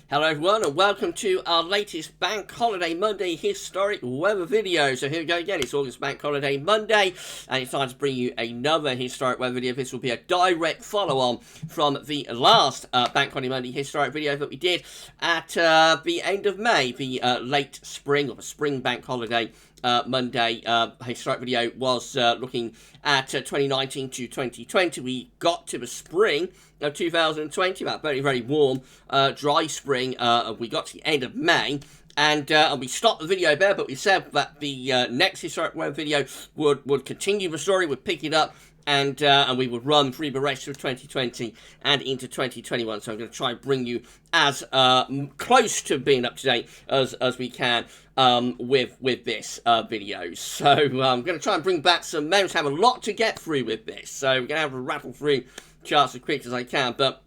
Hello everyone and welcome to our latest Bank Holiday Monday historic weather video. So here we go again, it's August Bank Holiday Monday and it's time to bring you another historic weather video. This will be a direct follow-on from the last Bank Holiday Monday historic video that we did at the end of May, the late spring or the spring Bank Holiday Monday historic video was looking at 2019 to 2020. We got to the spring of 2020, that very, very warm, dry spring. We got to the end of May, and we stopped the video there, but we said that the next historic weather video would continue the story, would pick it up, and we would run through the rest of 2020 and into 2021. So I'm going to try and bring you as close to being up to date as we can with this video. So I'm going to try and bring back some memories. Have a lot to get through with this, so we're going to have to rattle through charts as quick as I can, but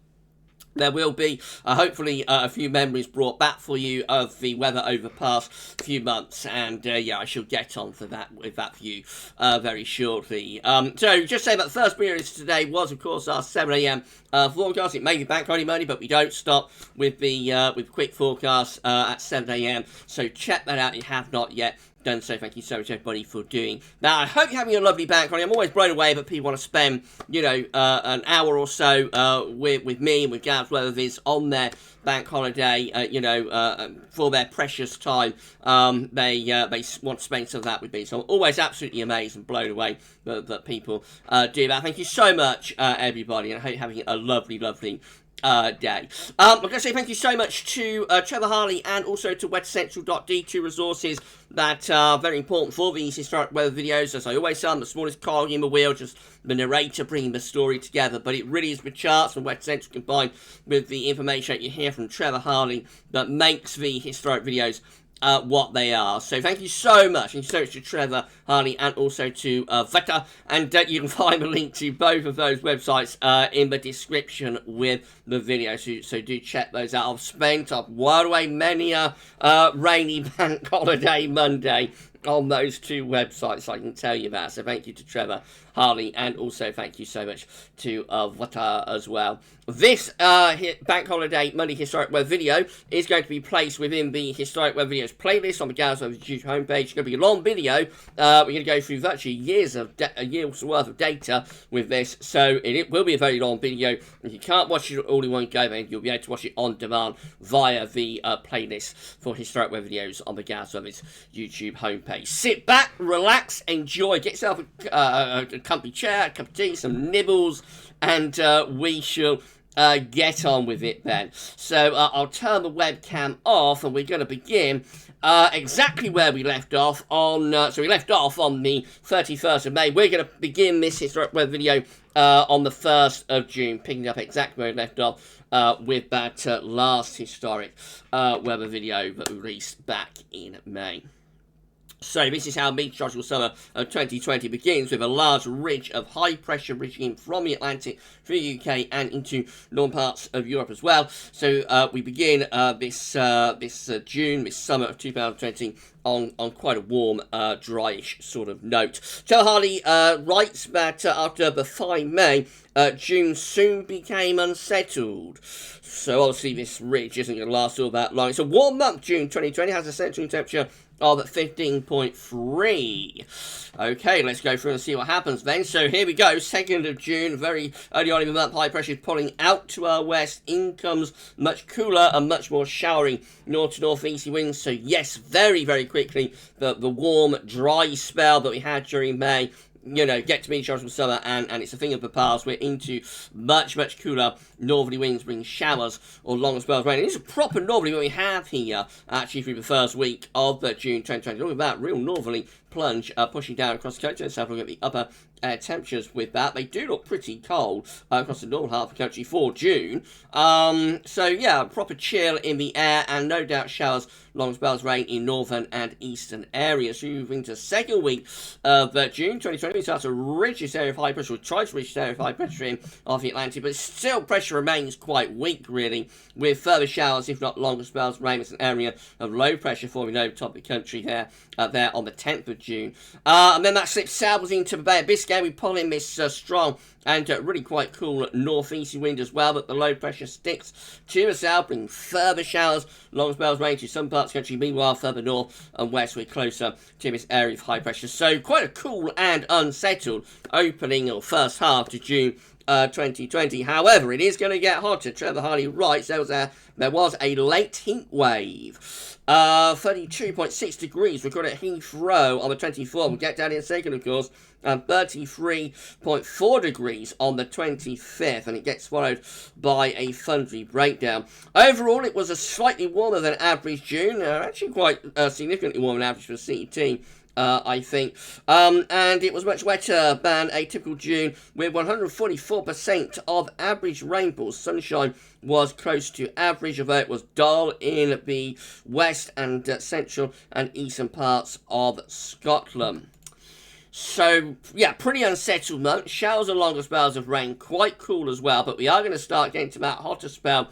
there will be, hopefully, a few memories brought back for you of the weather over the past few months, and yeah, I shall get on for that with that for you very shortly. So, just say that the first period today was, of course, our 7 a.m. Forecast. It may be Bank Holiday Monday, but we don't stop with the quick forecast at 7 a.m. So check that out if you have not yet done so. Thank you so much, everybody, for doing that. I hope you're having a lovely bank holiday. I'm always blown away that people want to spend, you know, an hour or so with me and with GavsWeatherVids on their bank holiday, you know, for their precious time. They want to spend some of that with me. So I'm always absolutely amazed and blown away that people do that. Thank you so much, everybody, and I hope you're having a lovely, lovely day. I'm going to say thank you so much to Trevor Harley and also to weathercentral.d, two resources that are very important for these historic weather videos. As I always say, I'm the smallest cog in the wheel, just the narrator bringing the story together, but it really is the charts from Weather Central combined with the information that you hear from Trevor Harley that makes the historic videos what they are. So thank you so much. Thank you so much to Trevor Harley and also to Veta, and you can find the link to both of those websites in the description with the video, so do check those out. I've whiled away many a rainy Bank Holiday Monday on those two websites, I can tell you that. So thank you to Trevor Harley, and also thank you so much to Vata as well. This Bank Holiday Monday Historic Weather video is going to be placed within the Historic Weather Videos playlist on the GavsWeatherVids YouTube homepage. It's going to be a long video. We're going to go through virtually a year's worth of data with this, so it will be a very long video. If you can't watch it all in one go, then you'll be able to watch it on demand via the playlist for Historic Weather Videos on the GavsWeatherVids YouTube homepage. Sit back, relax, enjoy, get yourself a comfy chair, a cup of tea, some nibbles, and we shall get on with it then. So I'll turn the webcam off, and we're going to begin exactly where we left off on. So we left off on the 31st of May. We're going to begin this historic weather video on the 1st of June, picking up exactly where we left off with that last historic weather video that we released back in May. So this is how meteorological summer of 2020 begins, with a large ridge of high pressure reaching in from the Atlantic through the UK and into northern parts of Europe as well. So we begin this June, this summer of 2020 on quite a warm, dryish sort of note. Trevor Harley writes that after the fine May, June soon became unsettled. So obviously this ridge isn't going to last all that long. It's a warm month. June 2020 has a central temperature of 15.3. Okay, let's go through and see what happens then. So here we go, 2nd of June, very early on in the month, high pressure is pulling out to our west. In comes much cooler and much more showering north to northeasterly winds. So yes, very, very quickly, the warm, dry spell that we had during May, you know, get to meteorological summer, and it's a thing of the past. We're into much, much cooler northerly winds, bringing showers or long spells of rain. And it's a proper northerly what we have here, actually, through the first week of June 2020. Look at that, real northerly plunge pushing down across the country. Let's have a look at the upper temperatures with that. They do look pretty cold across the northern half of the country for June. So yeah, proper chill in the air, and no doubt showers, long spells of rain in northern and eastern areas. Moving to second week of June 2020, we start to reach this area of high pressure. We'll try to reach this area of high pressure in off the Atlantic, but still pressure remains quite weak, really, with further showers, if not longer spells of rain. It's an area of low pressure forming over top of the country there on the 10th of June. And then that slips southwards into the Bay of Biscay. We pull in this strong and really quite cool northeasterly wind as well, but the low pressure sticks to the south, bringing further showers, long spells rain to some parts of the country. Meanwhile, further north and west, we're closer to this area of high pressure. So quite a cool and unsettled opening or first half to June 2020. However, it is going to get hotter. Trevor Harley writes there was a late heat wave. 32.6 degrees recorded at Heathrow on the 24th. We'll get down in a second, of course. And 33.4 degrees on the 25th, and it gets followed by a thundery breakdown. Overall, it was a slightly warmer than average June, actually quite significantly warmer than average for CET. I think, and it was much wetter than a typical June, with 144% of average rainfall. Sunshine was close to average, although it was dull in the west and central and eastern parts of Scotland. So, yeah, pretty unsettled month. Showers and longer spells of rain, quite cool as well. But we are going to start getting to that hotter spell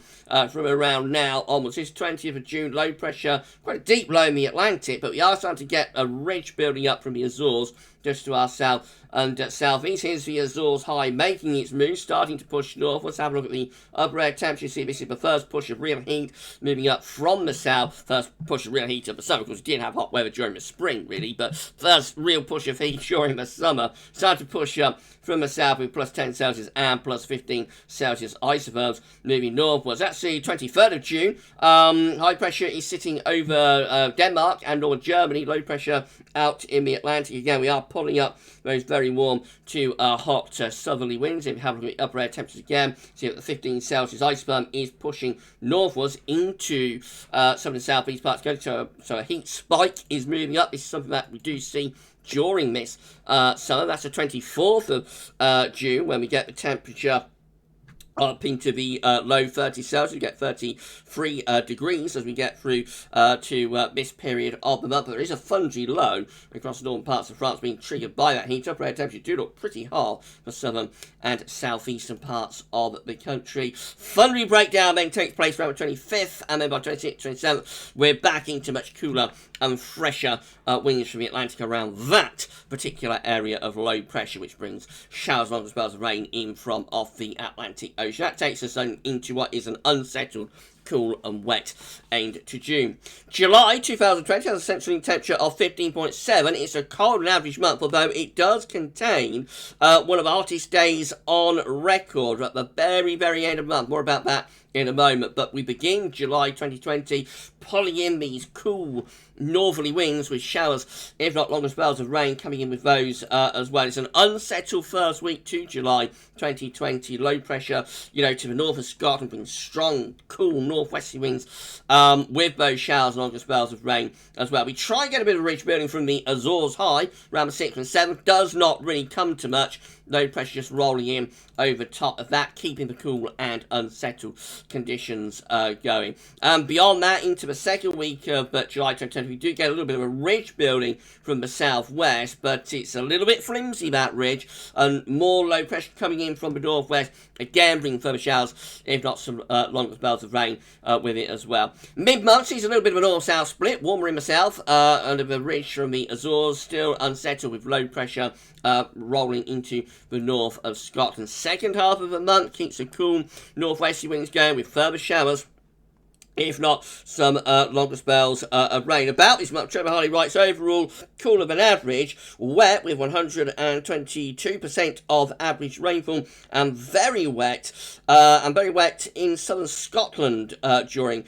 from around now onwards. It's 20th of June, low pressure, quite a deep low in the Atlantic. But we are starting to get a ridge building up from the Azores just to our south and southeast. Here's the Azores high making its move, starting to push north. Let's have a look at the upper air temperature. See, this is the first push of real heat moving up from the south. First push of real heat of the summer, because we did have hot weather during the spring, really. But first real push of heat during the summer. Starting to push up from the south with plus 10 Celsius and plus 15 Celsius isotherms moving northwards. That's the 23rd of June. High pressure is sitting over Denmark and or Germany. Low pressure out in the Atlantic. Again, we are pulling up those very warm to hot southerly winds. If you have a look at the upper air temperatures again, see that the 15 Celsius isotherm is pushing northwards into some of the southeast parts. So a heat spike is moving up. This is something that we do see during this summer. That's the 24th of June, when we get the temperature up into the low 30 Celsius. We get 33 degrees as we get through to this period of the month. But there is a thundery low across the northern parts of France being triggered by that heat. Upper air temperatures do look pretty hot for southern and southeastern parts of the country. Thundery breakdown then takes place around the 25th, and then by 26th, 27th, we're back into much cooler and fresher winds from the Atlantic around that particular area of low pressure, which brings showers, long spells of rain in from off the Atlantic Ocean. That takes us into what is an unsettled, cool and wet end to June. July 2020 has a central temperature of 15.7. It's a cold and average month, although it does contain one of the hottest days on record at the very, very end of the month. More about that in a moment. But we begin July 2020 pulling in these cool northerly winds with showers, if not longer spells of rain coming in with those as well. It's an unsettled first week to July 2020. Low pressure, to the north of Scotland, brings strong, cool northwesterly winds with those showers and longer spells of rain as well. We try and get a bit of ridge building from the Azores high around the 6th and 7th. Does not really come to much. Low pressure just rolling in over top of that, keeping the cool and unsettled conditions going. Beyond that, into the second week of July 2020, we do get a little bit of a ridge building from the southwest, but it's a little bit flimsy, that ridge, and more low pressure coming in from the northwest, again bringing further showers, if not some longer spells of rain with it as well. Mid-month sees a little bit of a north-south split, warmer in the south, under the ridge from the Azores, still unsettled with low pressure rolling into the north of Scotland. Second half of the month keeps the cool northwesterly winds going with further showers, if not some longer spells of rain. About this month, Trevor Harley writes, overall cooler than average, wet with 122% of average rainfall, and very wet in southern Scotland during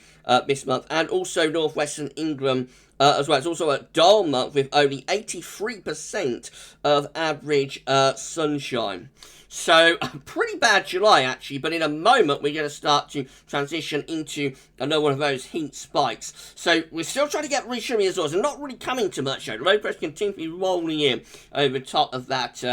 this month, and also northwestern England as well. It's also a dull month with only 83% of average sunshine. So, pretty bad July, actually, but in a moment, we're going to start to transition into another one of those heat spikes. So, we're still trying to get ridge from the Azores, and not really coming to much, though. Low pressure continually rolling in over top of that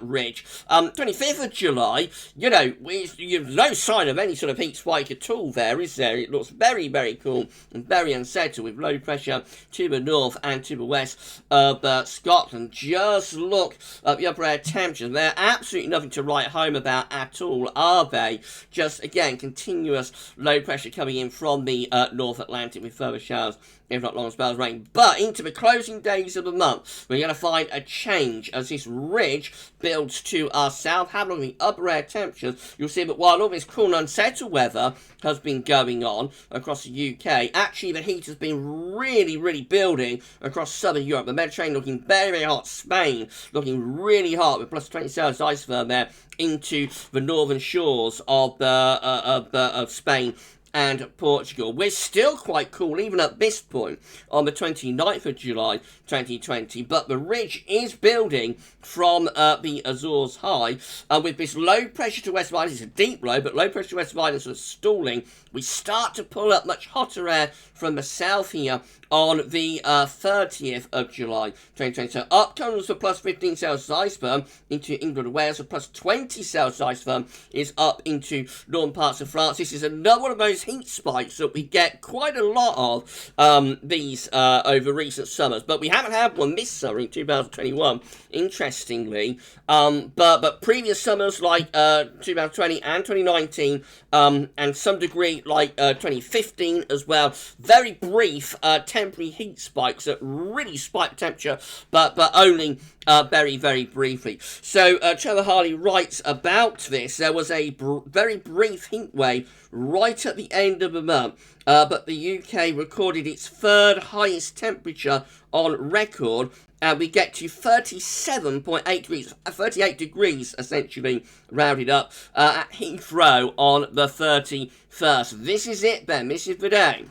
ridge. 25th of July, you've no sign of any sort of heat spike at all there, is there? It looks very, very cool and very unsettled, with low pressure temperature to the north and to the west of Scotland. Just look at the upper air temperatures. They're absolutely nothing to write home about at all, are they? Just, again, continuous low pressure coming in from the North Atlantic with further showers, if not long spells of rain. But into the closing days of the month, we're going to find a change as this ridge builds to our south. Have a look at the upper air temperatures. You'll see that while all this cool and unsettled weather has been going on across the UK, actually the heat has been really building across southern Europe. The Mediterranean looking very hot. Spain looking really hot with plus 20 Celsius ice there into the northern shores of Spain and Portugal. We're still quite cool even at this point on the 29th of July 2020, but the ridge is building from the Azores high, with this low pressure to west violence. It's a deep low, but low pressure to west violence was stalling. We start to pull up much hotter air from the south here on the 30th of July 2020. So up comes the plus 15 Celsius iceberg into England and Wales. The plus 20 Celsius iceberg is up into northern parts of France. This is another one of those heat spikes that we get quite a lot of these over recent summers. But we haven't had one this summer in 2021, interestingly. But previous summers like 2020 and 2019, and some degree like 2015 as well, very brief temporary heat spikes that really spike temperature, but only very briefly. So Trevor Harley writes about this. There was a very brief heat wave right at the end of the month, but the UK recorded its third highest temperature on record, and we get to 37.8 degrees, 38 degrees essentially, rounded up, at Heathrow on the 31st. This is it then, this is the day.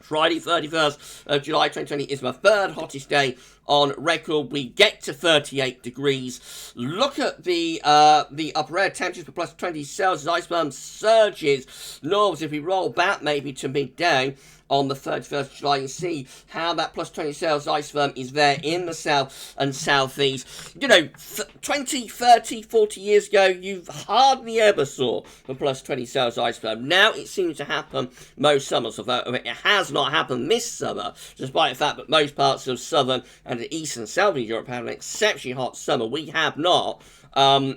Friday, 31st of July 2020 is my third hottest day on record. We get to 38 degrees. Look at the upper air temperatures for plus 20 Celsius. Iceberg surges north. If we roll back maybe to midday on the 31st of July, you can see how that plus 20 Celsius iceberg is there in the south and southeast. You know, 20, 30, 40 years ago, you hardly ever saw the plus 20 Celsius iceberg. Now it seems to happen most summers. Although it has not happened this summer, despite the fact that most parts of southern and the eastern and southern Europe have an exceptionally hot summer. We have not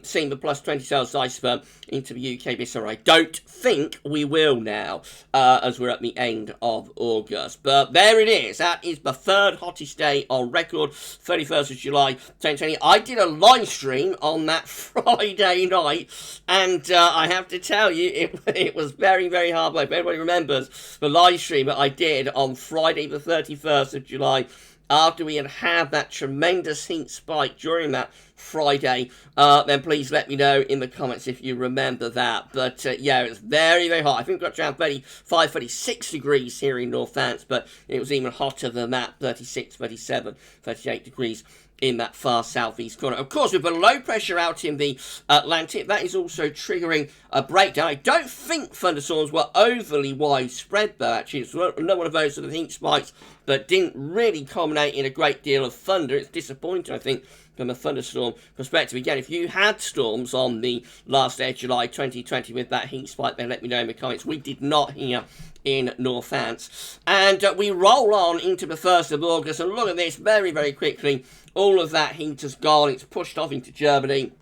seen the plus 20 Celsius iceberg into the UK this summer. I don't think we will now, as we're at the end of August. But there it is. That is the third hottest day on record, 31st of July 2020. I did a live stream on that Friday night, and I have to tell you, it was very hard work. If anybody remembers the live stream that I did on Friday the 31st of July, after we had that tremendous heat spike during that Friday, then please let me know in the comments if you remember that. But yeah, it was very hot. I think we got around 35, 36 degrees here in Northants, but it was even hotter than that, 36, 37, 38 degrees in that far southeast corner. Of course, with the low pressure out in the Atlantic, that is also triggering a breakdown. I don't think thunderstorms were overly widespread, though, actually. It's not one of those sort of heat spikes that didn't really culminate in a great deal of thunder. It's disappointing, I think, from a thunderstorm perspective. Again, if you had storms on the last day of July 2020 with that heat spike, then let me know in the comments. We did not here in Northants. And we roll on into the 1st of August, and look at this very quickly. All of that heat has gone. It's pushed off into Germany.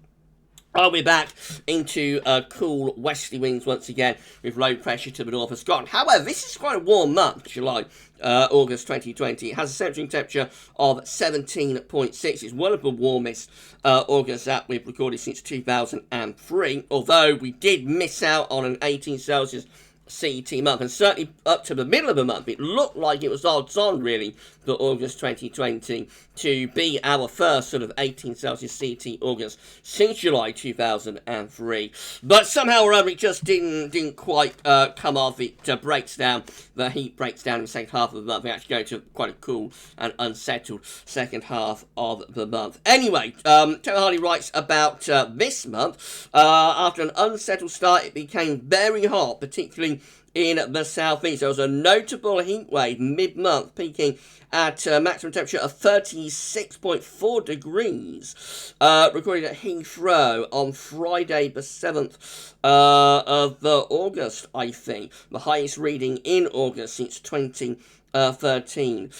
We're back into cool westerly winds once again with low pressure to the north of Scotland. However, this is quite a warm month, July, August 2020. It has a centering temperature of 17.6. It's one of the warmest Augusts that we've recorded since 2003, although we did miss out on an 18 Celsius CET month, and certainly up to the middle of the month, it looked like it was odds on, really, for August 2020 to be our first sort of 18 Celsius CET August since July 2003. But somehow or other, it just didn't quite come off. It breaks down, the heat breaks down in the second half of the month. We actually go to quite a cool and unsettled second half of the month. Anyway, Trevor Harley writes about this month. After an unsettled start, it became very hot, particularly in the southeast. There was a notable heat wave mid-month, peaking at maximum temperature of 36.4 degrees, recorded at Heathrow on Friday the 7th of August, I think. The highest reading in August since 2013.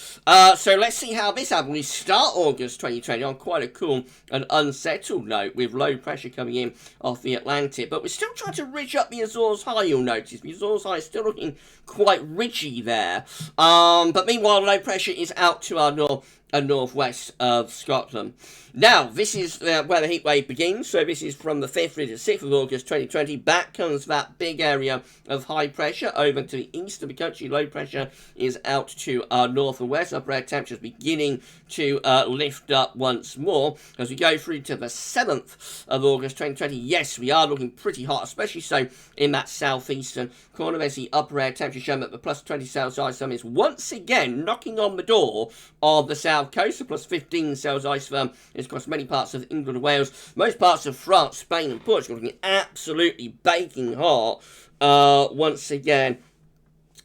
So let's see how this happens. We start August 2020 on quite a cool and unsettled note with low pressure coming in off the Atlantic, but we're still trying to ridge up the Azores high, you'll notice. The Azores high is still looking quite ridgy there. But meanwhile, low pressure is out to our north and northwest of Scotland. Now, this is where the heat wave begins. So this is from the 5th through to the 6th of August 2020. Back comes that big area of high pressure over to the east of the country. Low pressure is out to our north and west. Upper air temperatures beginning to lift up once more. As we go through to the 7th of August 2020, yes, we are looking pretty hot, especially so in that southeastern corner. There's the upper air temperature showing that the plus 20 Celsius is once again knocking on the door of the south coast. The plus 15 Celsius is across many parts of England and Wales, most parts of France, Spain and Portugal, looking absolutely baking hot once again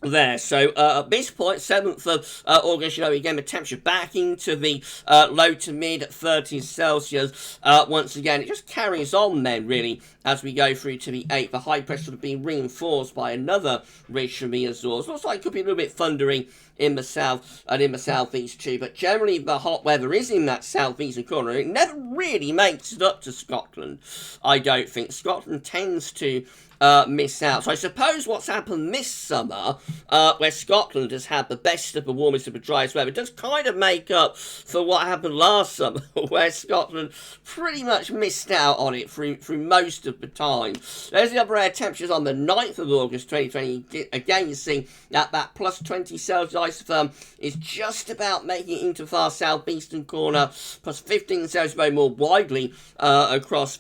there. So at this point, 7th of August, you know, again, the temperature back into the low to mid 30s Celsius. Once again, it just carries on then, really, as we go through to the 8th. The high pressure sort of being reinforced by another ridge from the Azores. Looks like it could be a little bit thundering in the south and in the southeast too, but generally the hot weather is in that southeastern corner. It never really makes it up to Scotland, I don't think. Scotland tends to miss out. So I suppose what's happened this summer, where Scotland has had the best of the warmest of the driest weather, does kind of make up for what happened last summer, where Scotland pretty much missed out on it through most of the time. There's the upper air temperatures on the 9th of August 2020. Again, you see that plus 20 Celsius is just about making it into far southeastern corner, plus 15 Celsius very more widely across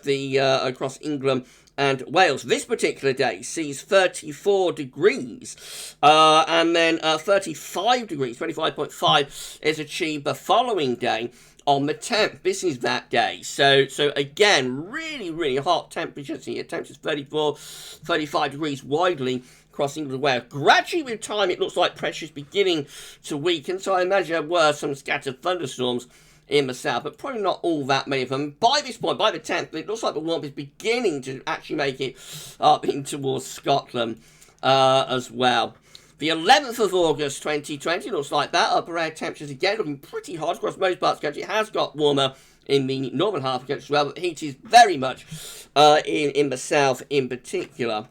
England and Wales. This particular day sees 34 degrees, and then 35 degrees, 25.5 is achieved the following day on the 10th. This is that day. So again, really hot temperatures here. Temperatures 34, 35 degrees widely across England and Wales. Gradually with time, it looks like pressure is beginning to weaken, so I imagine there were some scattered thunderstorms in the south, but probably not all that many of them. By this point, by the 10th, it looks like the warmth is beginning to actually make it up in towards Scotland as well. The 11th of August 2020 looks like that. Upper air temperatures again looking pretty hot across most parts of the country. It has got warmer in the northern half of the country as well, but the heat is very much in the south in particular.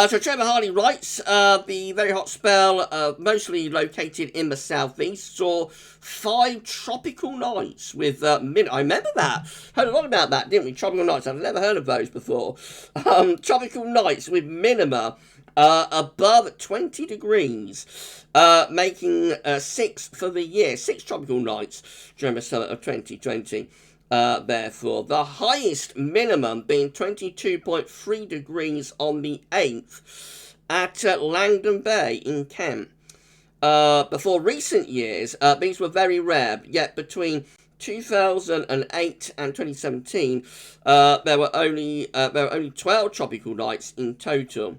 So Trevor Harley writes, the very hot spell, mostly located in the southeast, saw 5 tropical nights with I remember that. Heard a lot about that, didn't we? Tropical nights. I've never heard of those before. Tropical nights with minima above 20 degrees, making 6 for the year. 6 tropical nights during the summer of 2020. Therefore, the highest minimum being 22.3 degrees on the 8th at Langdon Bay in Kent. Before recent years, these were very rare, yet between 2008 and 2017, there were only 12 tropical nights in total.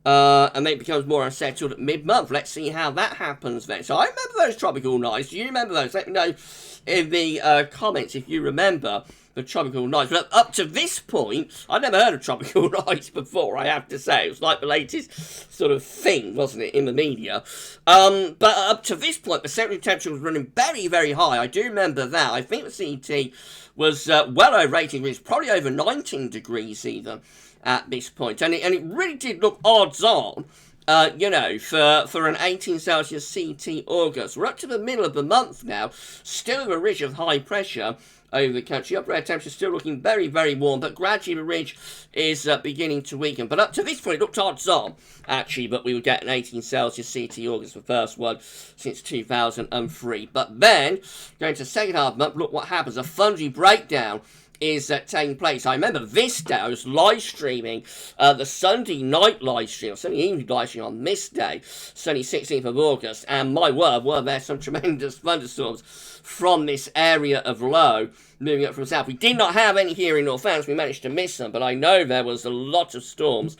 And then it becomes more unsettled at mid-month. Let's see how that happens then. So I remember those tropical nights. Do you remember those? Let me know in the comments if you remember the tropical nights. But up to this point, I'd never heard of tropical nights before, I have to say. It was like the latest sort of thing, wasn't it, in the media. But up to this point, the central temperature was running very high. I do remember that. I think the CET was well over 18 degrees, probably over 19 degrees even at this point. And it really did look odds on, you know, for an 18 Celsius CT August. We're up to the middle of the month now, still a ridge of high pressure over the country. Upper air temperature still looking very warm, but gradually the ridge is beginning to weaken. But up to this point, it looked odds on, actually, but we would get an 18 Celsius CT August, the first one since 2003. But then, going to the second half of the month, look what happens. A thundery breakdown is taking place. I remember this day I was live streaming the Sunday night live stream, or Sunday evening live stream on this day, Sunday 16th of August, and my word, were there some tremendous thunderstorms from this area of low moving up from south. We did not have any here in North Wales. We managed to miss them, but I know there was a lot of storms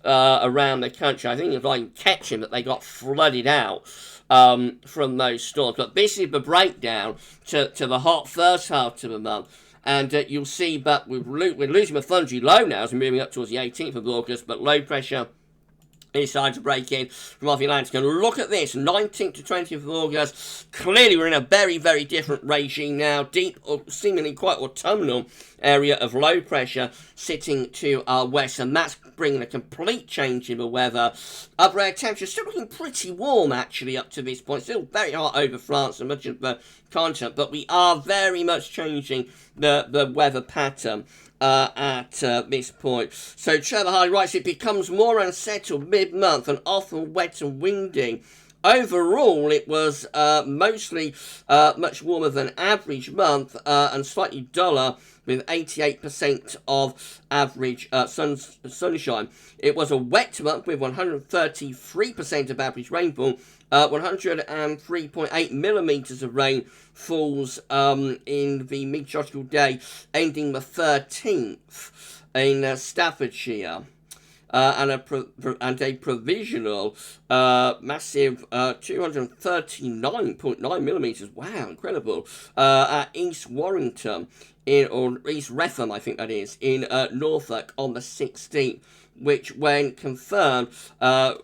around the country. I think it was like in Ketchum that they got flooded out from those storms. But this is the breakdown to the hot first half of the month. And you'll see, but we're losing a thundery low now as we're moving up towards the 18th of August, but low pressure is starting to break in from off the Atlantic. And look at this, 19th to 20th of August. Clearly, we're in a very, very different regime now. Deep, or seemingly quite autumnal area of low pressure sitting to our west. And that's bringing a complete change in the weather. Upper air temperature still looking pretty warm, actually, up to this point. Still very hot over France and much of the continent. But we are very much changing the weather pattern at this point. So Trevor Hardy writes, it becomes more unsettled mid-month and often wet and windy. Overall, it was mostly much warmer than average month and slightly duller with 88% of average sunshine. It was a wet month with 133% of average rainfall. 103.8 millimetres of rain falls in the meteorological day ending the 13th in Staffordshire. And a provisional massive 239.9 millimetres. Wow, incredible. At East Warrington, or East Wretham, I think that is, in Norfolk on the 16th. Which, when confirmed, so I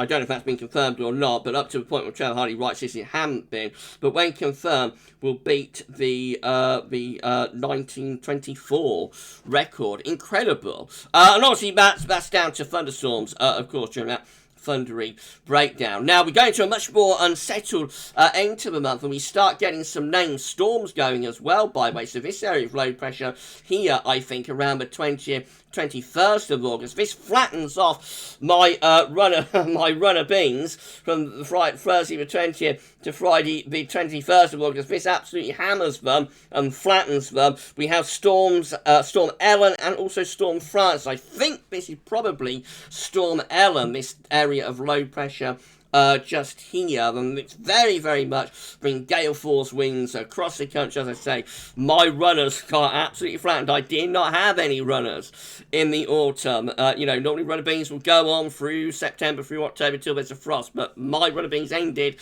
don't know if that's been confirmed or not, but up to the point where Trevor Hardy writes this, it hadn't been. But when confirmed, will beat the 1924 record. Incredible. And obviously, that's down to thunderstorms, of course, during that thundery breakdown. Now, we go into a much more unsettled end to the month, and we start getting some named storms going as well, by the way. So this area of low pressure here, I think, around the 21st of August. This flattens off my runner beans from Thursday the 20th to Friday the 21st of August. This absolutely hammers them and flattens them. We have storms, Storm Ellen and also Storm France. I think this is probably Storm Ellen, this area of low pressure just here, and it's very, very much bringing gale force winds across the country. As I say, my runners got absolutely flattened. I did not have any runners in the autumn. Normally runner beans will go on through September, through October, till there's a frost, but my runner beans ended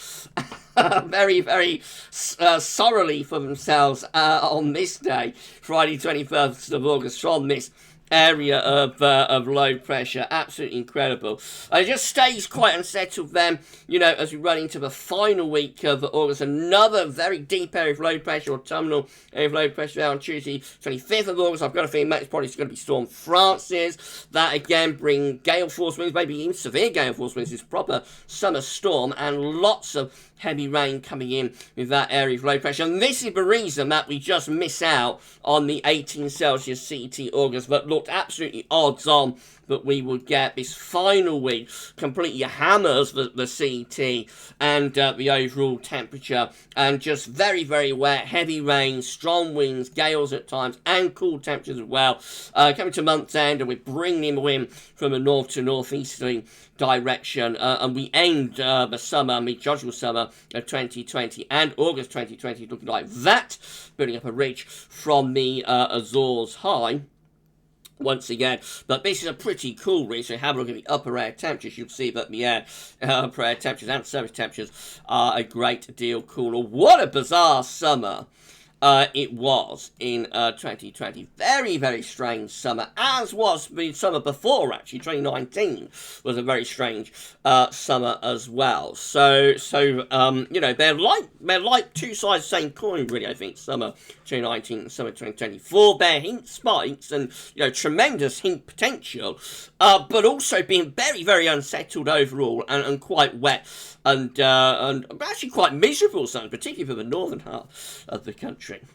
very, very sorrowly for themselves on this day, Friday 21st of August, from this area of low pressure. Absolutely incredible. It just stays quite unsettled then, as we run into the final week of August. Another very deep area of low pressure, autumnal area of low pressure there on Tuesday 25th of August. I've got a feeling that's probably going to be Storm Francis. That again bring gale force winds, maybe even severe gale force winds. It's proper summer storm and lots of heavy rain coming in with that area of low pressure. And this is the reason that we just miss out on the 18 Celsius CET August, but looked absolutely odds on that we would get this final week completely hammers the CET and the overall temperature, and just very, very wet, heavy rain, strong winds, gales at times, and cool temperatures as well. Coming to month's end, and we're bringing the wind from a north to northeasterly direction, and we end the summer, meteorological summer of 2020 and August 2020 looking like that, building up a ridge from the Azores high once again. But this is a pretty cool ridge, so have a look at the upper air temperatures. You'll see that the upper air temperatures and surface temperatures are a great deal cooler. What a bizarre summer it was in 2020. Very, very strange summer, as was the summer before, actually. 2019 was a very strange summer as well. So they're like two sides of the same coin, really, I think. Summer 2019 and summer 2024 bear heat spikes and, tremendous heat potential, but also being very, very unsettled overall and quite wet and actually quite miserable, particularly for the northern half of the country. country.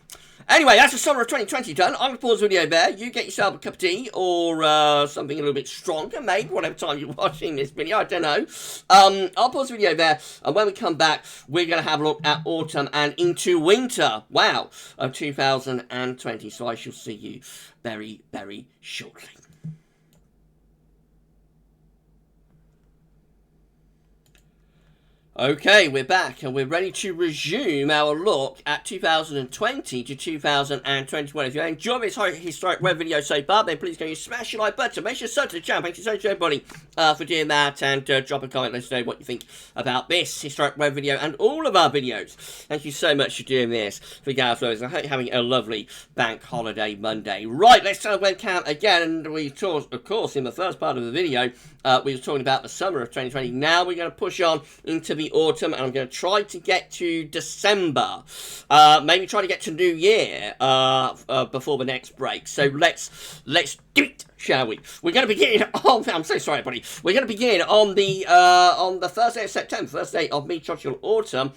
Anyway, that's the summer of 2020 done. I'm going to pause the video there. You get yourself a cup of tea or something a little bit stronger, maybe, whatever time you're watching this video. I don't know. I'll pause the video there. And when we come back, we're going to have a look at autumn and into winter. Wow. Of 2020. So I shall see you very, very shortly. Okay, we're back and we're ready to resume our look at 2020 to 2021. If you enjoyed this historic web video so far, then please go and smash the like button. Make sure to subscribe to the channel. Thank you so much everybody for doing that, and drop a comment. Let us know what you think about this historic web video and all of our videos. Thank you so much for doing this for GavsWeatherVids. I hope you're having a lovely bank holiday Monday. Right, let's turn the webcam again, and we talked, of course, in the first part of the video, we were talking about the summer of 2020. Now we're going to push on into the autumn, and I'm going to try to get to December, maybe try to get to New Year before the next break. So let's do it, shall we? We're going to begin on. I'm so sorry, buddy. We're going to begin on the first day of September, first day of meteorological autumn.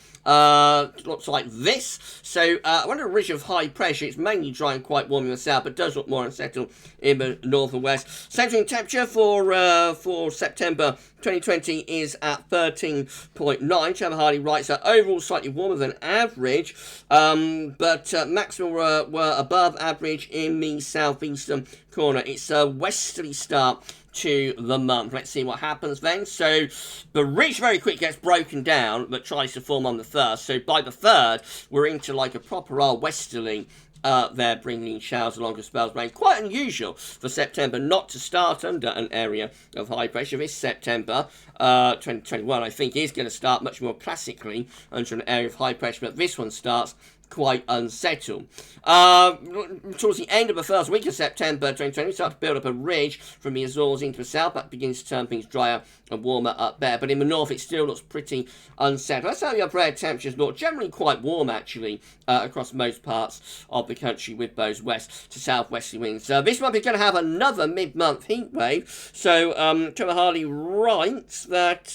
Looks like this. So we're under a ridge of high pressure. It's mainly dry and quite warm in the south, but does look more unsettled in the north and west. Central temperature for September 2020 is at 13.9. Trevor Hardy writes that overall slightly warmer than average, but maximum were above average in the southeastern corner. It's a westerly start to the month. Let's see what happens then. So the ridge very quickly gets broken down, but tries to form on the 1st. So by the 3rd, we're into like a proper old westerly. They're bringing showers along with spells of rain. Quite unusual for September not to start under an area of high pressure. This September 2021, I think, is going to start much more classically under an area of high pressure, but this one starts quite unsettled. Towards the end of the first week of September 2020, we start to build up a ridge from the Azores into the south. That begins to turn things drier and warmer up there. But in the north, it still looks pretty unsettled. That's how the upper air temperatures look. Generally quite warm, actually, across most parts of the country with those west to southwesterly winds. This month, we're going to have another mid-month heat wave. So, Trevor Harley writes that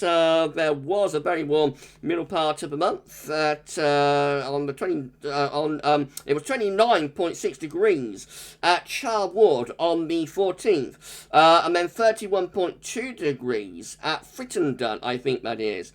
there was a very warm middle part of the month that on the 20... it was 29.6 degrees at Charwood on the 14th, and then 31.2 degrees at Frittenden, I think that is,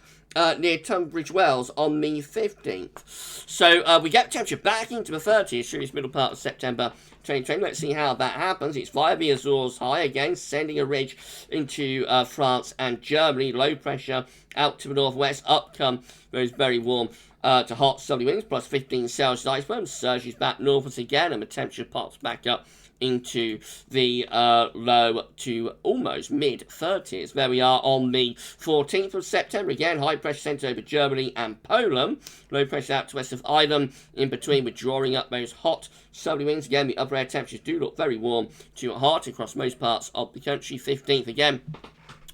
near Tunbridge Wells on the 15th. So we get temperature back into the 30s through this middle part of September 2020. Let's see how that happens. It's via the Azores high again, sending a ridge into France and Germany. Low pressure out to the northwest. Up come those very warm to hot southerly winds, plus 15 Celsius iceberg, surges back northwards again, and the temperature pops back up into the low to almost mid-30s. There we are on the 14th of September. Again, high pressure centre over Germany and Poland. Low pressure out to west of Ireland. In between, we're drawing up those hot southerly winds. Again, the upper air temperatures do look very warm to hot across most parts of the country. 15th again.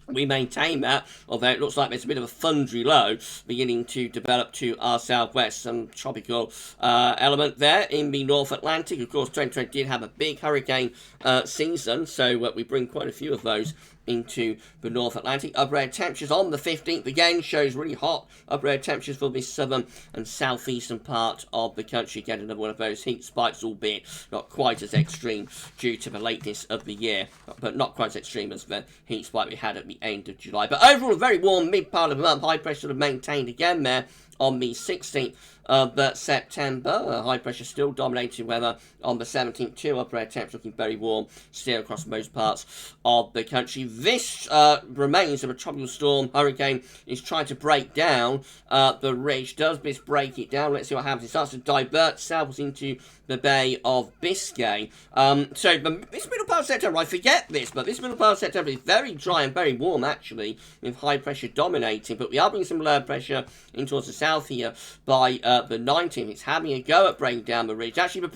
We maintain that, although it looks like there's a bit of a thundery low beginning to develop to our southwest. Some tropical element there in the North Atlantic. Of course, 2020 did have a big hurricane season, so we bring quite a few of those into the North Atlantic. Upper air temperatures on the 15th again shows really hot upper air temperatures for this southern and southeastern part of the country. Again, another one of those heat spikes, albeit not quite as extreme due to the lateness of the year, but not quite as extreme as the heat spike we had at the end of July. But overall, a very warm mid part of the month. High pressure sort of maintained again there on the 16th of September. High pressure still dominating weather on the 17th too. Upper air temperature looking very warm still across most parts of the country. This remains of a tropical storm. Hurricane is trying to break down the ridge. Does this break it down? Let's see what happens. It starts to divert southwards into the Bay of Biscay. So this middle part of September, I forget this, but this middle part of September is very dry and very warm actually, with high pressure dominating. But we are bringing some low pressure in towards the south here by the 19th. It's having a go at breaking down the ridge. Actually,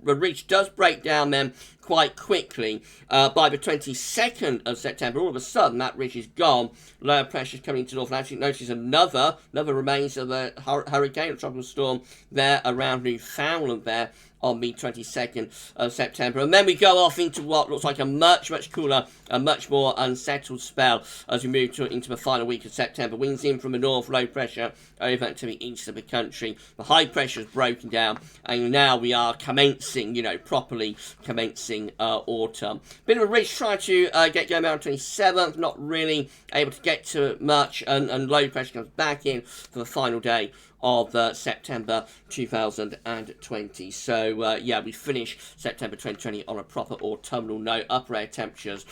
the ridge does break down then quite quickly by the 22nd of September. All of a sudden, that ridge is gone. Lower pressure is coming into North Atlantic. Notice another remains of a hurricane, a tropical storm there around Newfoundland there on the 22nd of September. And then we go off into what looks like a much cooler, a much more unsettled spell as we move into the final week of September. Winds in from the north, low pressure over to the east of the country. The high pressure is broken down, and now we are commencing, properly commencing autumn. Bit of a ridge trying to get going on 27th, not really able to get to much, and low pressure comes back in for the final day of September 2020. So, yeah, we finish September 2020 on a proper autumnal note. Upper air temperatures,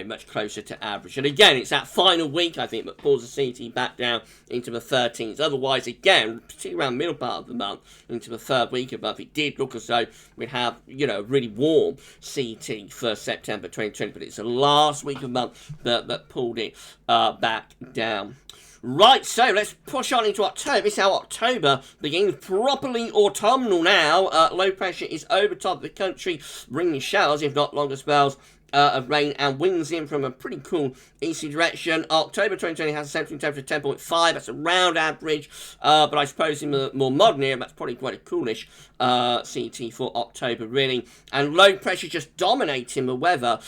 much closer to average. And again, it's that final week, I think, that pulls the CT back down into the 13th. Otherwise, again, particularly around the middle part of the month, into the third week of the month, it did look as though we'd have, a really warm CT for September 2020. But it's the last week of the month that pulled it back down. Right, so let's push on into October. This is how October begins. Properly autumnal now. Low pressure is over top of the country, bringing showers, if not longer spells, of rain and winds in from a pretty cool easterly direction. October 2020 has a central temperature of 10.5. That's around average, but I suppose in the more modern era, that's probably quite a coolish CT for October, really. And low pressure just dominating the weather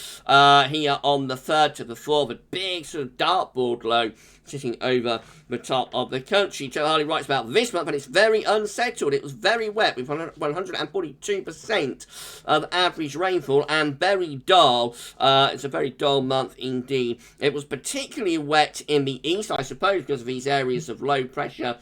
here on the 3rd to the 4th. A big sort of dartboard low sitting over the top of the country. Joe Harley writes about this month, and it's very unsettled. It was very wet with 142% of average rainfall and very dull. It's a very dull month indeed. It was particularly wet in the east, I suppose, because of these areas of low pressure,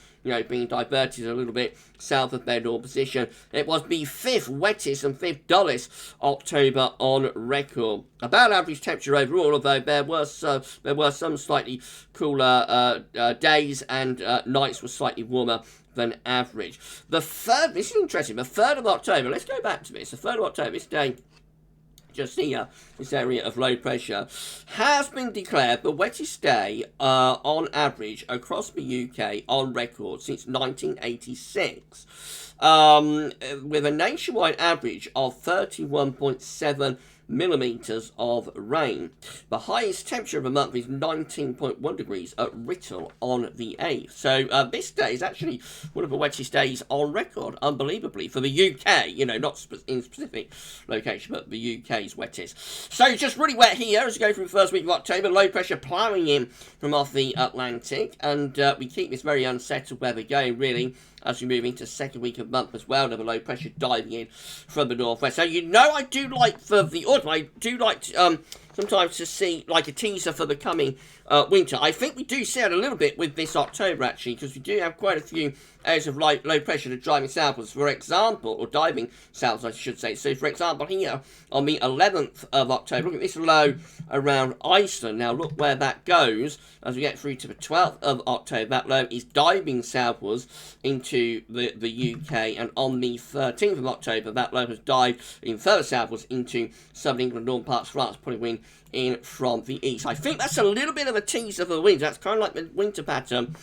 being diverted a little bit south of their normal position. It was the 5th wettest and 5th dullest October on record. About average temperature overall, although there were some slightly cooler days and nights were slightly warmer than average. This is interesting, the 3rd of October, let's go back to this. The 3rd of October, this day, just here, this area of low pressure, has been declared the wettest day on average across the UK on record since 1986, with a nationwide average of 31.7 millimetres of rain. The highest temperature of the month is 19.1 degrees at Writtle on the 8th. So this day is actually one of the wettest days on record, unbelievably, for the UK, not in specific location, but the UK's wettest. So just really wet here as we go through the first week of October. Low pressure ploughing in from off the Atlantic, and we keep this very unsettled weather going, really, as we move into the second week of the month as well. Another low pressure diving in from the northwest. So I do like for the autumn, I do like to, sometimes to see like a teaser for the coming winter. I think we do see it a little bit with this October, actually, because we do have quite a few areas of low pressure that are driving southwards, for example, or diving southwards, I should say. So, for example, here on the 11th of October, look at this low around Iceland. Now, look where that goes as we get through to the 12th of October. That low is diving southwards into the UK, and on the 13th of October, that low has dived in further southwards into southern England, northern parts of France, putting wind in from the east. I think that's a little bit of a teaser for the winter. That's kind of like the winter pattern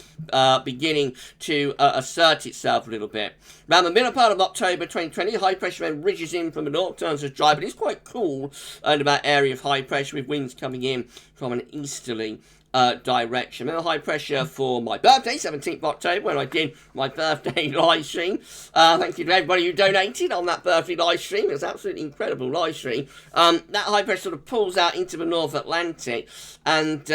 beginning to assert itself a little bit. Around the middle part of October 2020, high pressure then ridges in from the north, turns as dry, but it's quite cool under that area of high pressure with winds coming in from an easterly direction. And high pressure for my birthday, 17th of October, when I did my birthday live stream. Thank you to everybody who donated on that birthday live stream. It was an absolutely incredible live stream. That high pressure sort of pulls out into the North Atlantic, and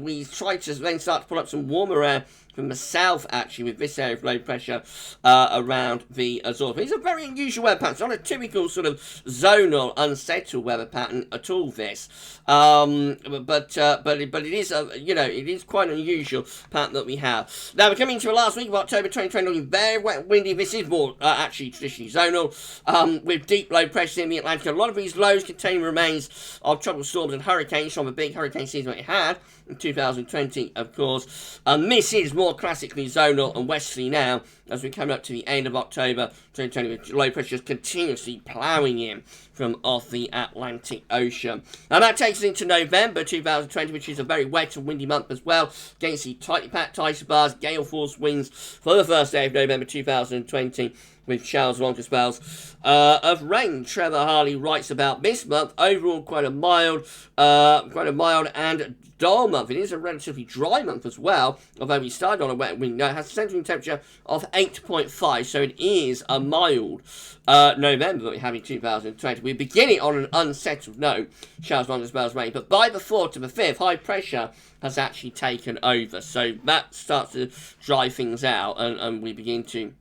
we try to then start to pull up some warmer air from the south, actually, with this area of low pressure around the Azores. But it's a very unusual weather pattern. It's not a typical sort of zonal, unsettled weather pattern at all, this. But it is, it is quite an unusual pattern that we have. Now, we're coming to the last week of October 2020, looking very wet and windy. This is more, actually, traditionally zonal, with deep low pressure in the Atlantic. A lot of these lows contain remains of tropical storms and hurricanes from the big hurricane season that it had in 2020, of course. And this is more classically zonal and westerly now, as we come up to the end of October 2020, with low pressure continuously ploughing in from off the Atlantic Ocean. And that takes us into November 2020, which is a very wet and windy month as well. Again, see tightly packed isobars, gale force winds for the first day of November 2020. with showers, longer spells of rain. Trevor Harley writes about this month. Overall, quite a mild and dull month. It is a relatively dry month as well, although we started on a wet wind. It has a central temperature of 8.5, so it is a mild November that we have in 2020. We're beginning on an unsettled note, showers, longer spells, rain, but by the 4th to the 5th, high pressure has actually taken over, so that starts to dry things out, and we begin to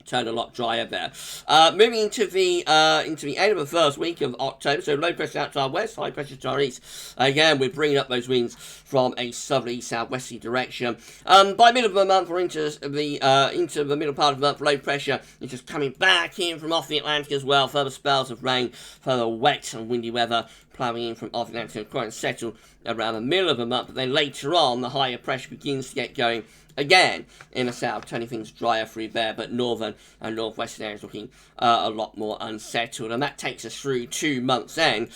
turn a lot drier there. Moving into the end of the first week of October, so low pressure out to our west, high pressure to our east. Again, we're bringing up those winds from a southerly southwesterly direction. By middle of the month, we're into the middle part of the month. Low pressure is just coming back in from off the Atlantic as well. Further spells of rain, further wet and windy weather ploughing in from off the Atlantic, quite settled around the middle of the month. But then later on, the higher pressure begins to get going again in the south, turning things drier through there, but northern and northwestern areas looking a lot more unsettled, and that takes us through 2 months end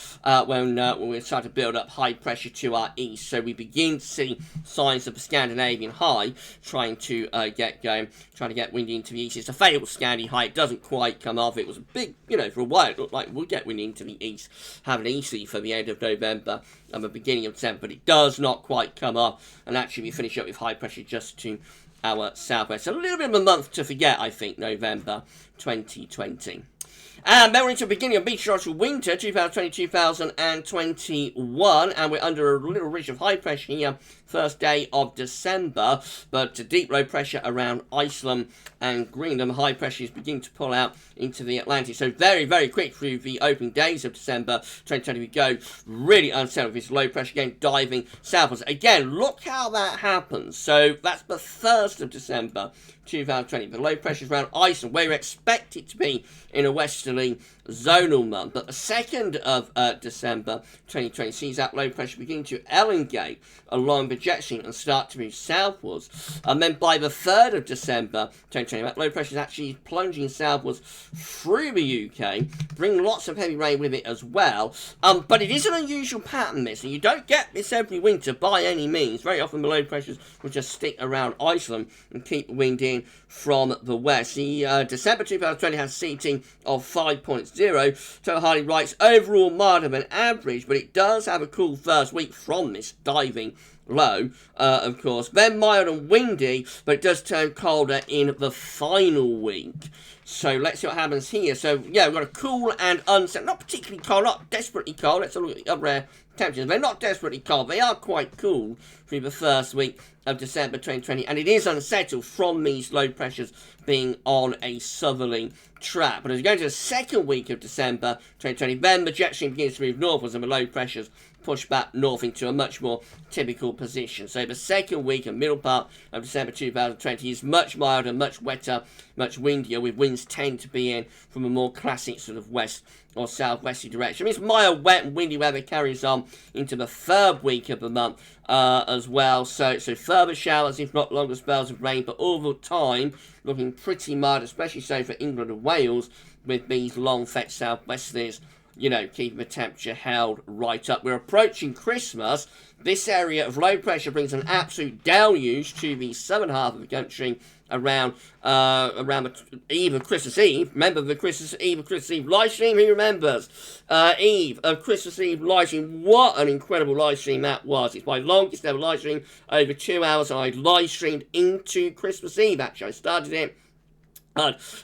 when we start to build up high pressure to our east. So we begin to see signs of the Scandinavian high trying to get going, trying to get windy into the east. It's a failed Scandi high. It doesn't quite come off. It was a big, for a while it looked like we'll get windy into the east, have an easy for the end of November and the beginning of December, but it does not quite come off, and actually we finish up with high pressure just to our southwest. A little bit of a month to forget, I think, November 2020. And then we're into the beginning of meteorological winter, 2020-2021, and we're under a little ridge of high pressure here, first day of December, but deep low pressure around Iceland and Greenland. High pressure is beginning to pull out into the Atlantic. So very, very quick through the opening days of December 2020 we go. Really unsettled with this low pressure again diving southwards. Again, look how that happens. So that's the 1st of December 2020. The low pressure is around Iceland, where you expect it to be in a westerly zonal month. But the 2nd of December 2020 sees that low pressure beginning to elongate along the jet stream and start to move southwards. And then by the 3rd of December 2020, that low pressure is actually plunging southwards through the UK, bringing lots of heavy rain with it as well. But it is an unusual pattern, this, and you don't get this every winter by any means. Very often the low pressures will just stick around Iceland and keep the wind in from the west. The December 2020 has seating of 5.0. So Harley writes, overall milder than average, but it does have a cool first week from this diving low, of course. Then mild and windy, but it does turn colder in the final week. So let's see what happens here. So yeah, we've got a cool and unsettled, not particularly cold, not desperately cold. Let's look at the upper air temperatures. They're not desperately cold. They are quite cool through the first week of December 2020, and it is unsettled from these low pressures being on a southerly track. But as we go into the 2nd week of December 2020, then the jet stream begins to move northwards and the low pressures push back north into a much more typical position. So the 2nd week and middle part of December 2020 is much milder, much wetter, much windier, with winds tend to be in from a more classic sort of west or southwesterly direction. This mild, wet and windy weather carries on into the 3rd week of the month as well. So further showers, if not longer spells of rain, but all the time looking pretty mild, especially so for England and Wales, with these long fetched southwesterlies, keeping the temperature held right up. We're approaching Christmas. This area of low pressure brings an absolute deluge to the southern half of the country around the eve of Christmas Eve. Remember the Eve of Christmas Eve live stream? Who remembers? Eve of Christmas Eve live stream. What an incredible live stream that was. It's my longest ever live stream, over 2 hours. I live streamed into Christmas Eve, actually. I started it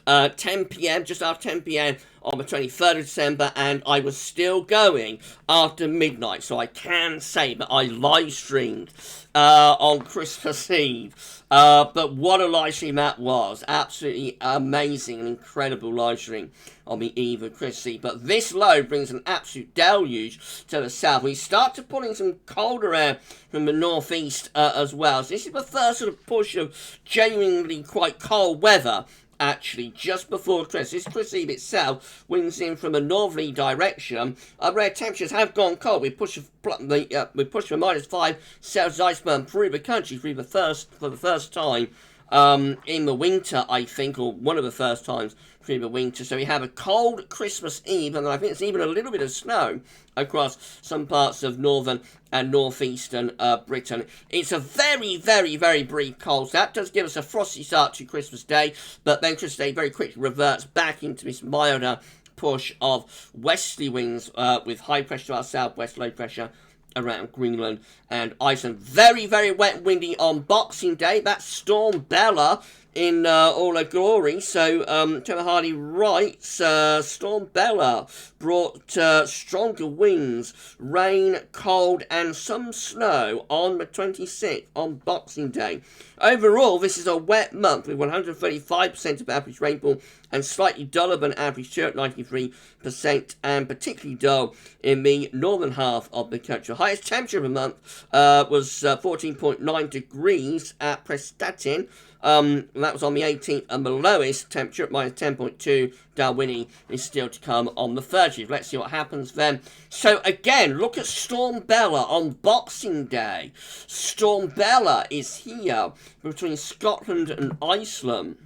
at 10 p.m, just after 10 p.m. on the 23rd of December, and I was still going after midnight, so I can say that I live streamed on Christmas Eve. But what a live stream that was. Absolutely amazing and incredible live stream on the eve of Christmas Eve. But this low brings an absolute deluge to the south. We start to pull in some colder air from the northeast as well. So this is the first sort of push of genuinely quite cold weather, actually, just before Christmas. This Christmas Eve itself, winds in from a northerly direction. Our air temperatures have gone cold. We push the -5 Celsius iceberg through the country for the first time in the winter, I think, or one of the first times through the winter. So we have a cold Christmas Eve, and I think it's even a little bit of snow across some parts of northern and northeastern Britain. It's a very, very, very brief cold snap. It does give us a frosty start to Christmas Day, but then Christmas Day very quickly reverts back into this milder push of westerly winds with high pressure to our southwest, low pressure around Greenland and Iceland. Very, very wet and windy on Boxing Day. That's Storm Bella in all her glory. So, Trevor Hardy writes, Storm Bella brought stronger winds, rain, cold, and some snow on the 26th, on Boxing Day. Overall, this is a wet month with 135% of average rainfall and slightly duller than average too at 93%, and particularly dull in the northern half of the country. The highest temperature of the month was 14.9 degrees at Prestatyn. That was on the 18th, and the lowest temperature at -10.2 Dalwhinnie is still to come on the 30th. Let's see what happens then. So again, look at Storm Bella on Boxing Day. Storm Bella is here between Scotland and Iceland.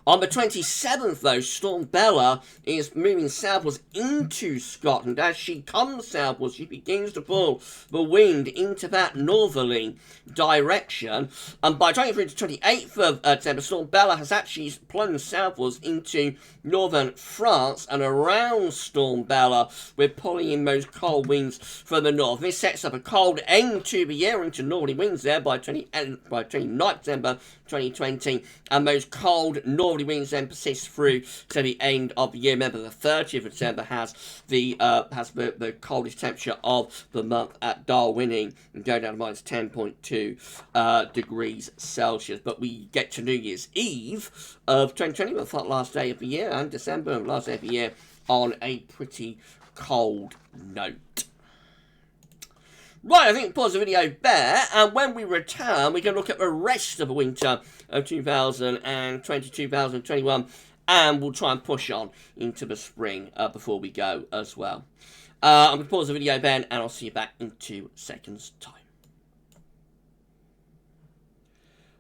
On the 27th, though, Storm Bella is moving southwards into Scotland. As she comes southwards, she begins to pull the wind into that northerly direction. And by 23rd to 28th of December, Storm Bella has actually plunged southwards into northern France, and around Storm Bella, we're pulling in those cold winds from the north. This sets up a cold end to the year into northerly winds there by 29th December 2020, and those cold northerly winds then persist through to the end of the year. Remember, the 30th of December has the coldest temperature of the month at Dalwhinnie, and go down to -10.2 degrees Celsius. But we get to New Year's Eve of 2020, the last day of the year, and December, last day of the year, on a pretty cold note. Right, I think we'll pause the video there, and when we return, we can look at the rest of the winter of 2020-2021, and we'll try and push on into the spring before we go as well. I'm going to pause the video then, and I'll see you back in 2 seconds' time.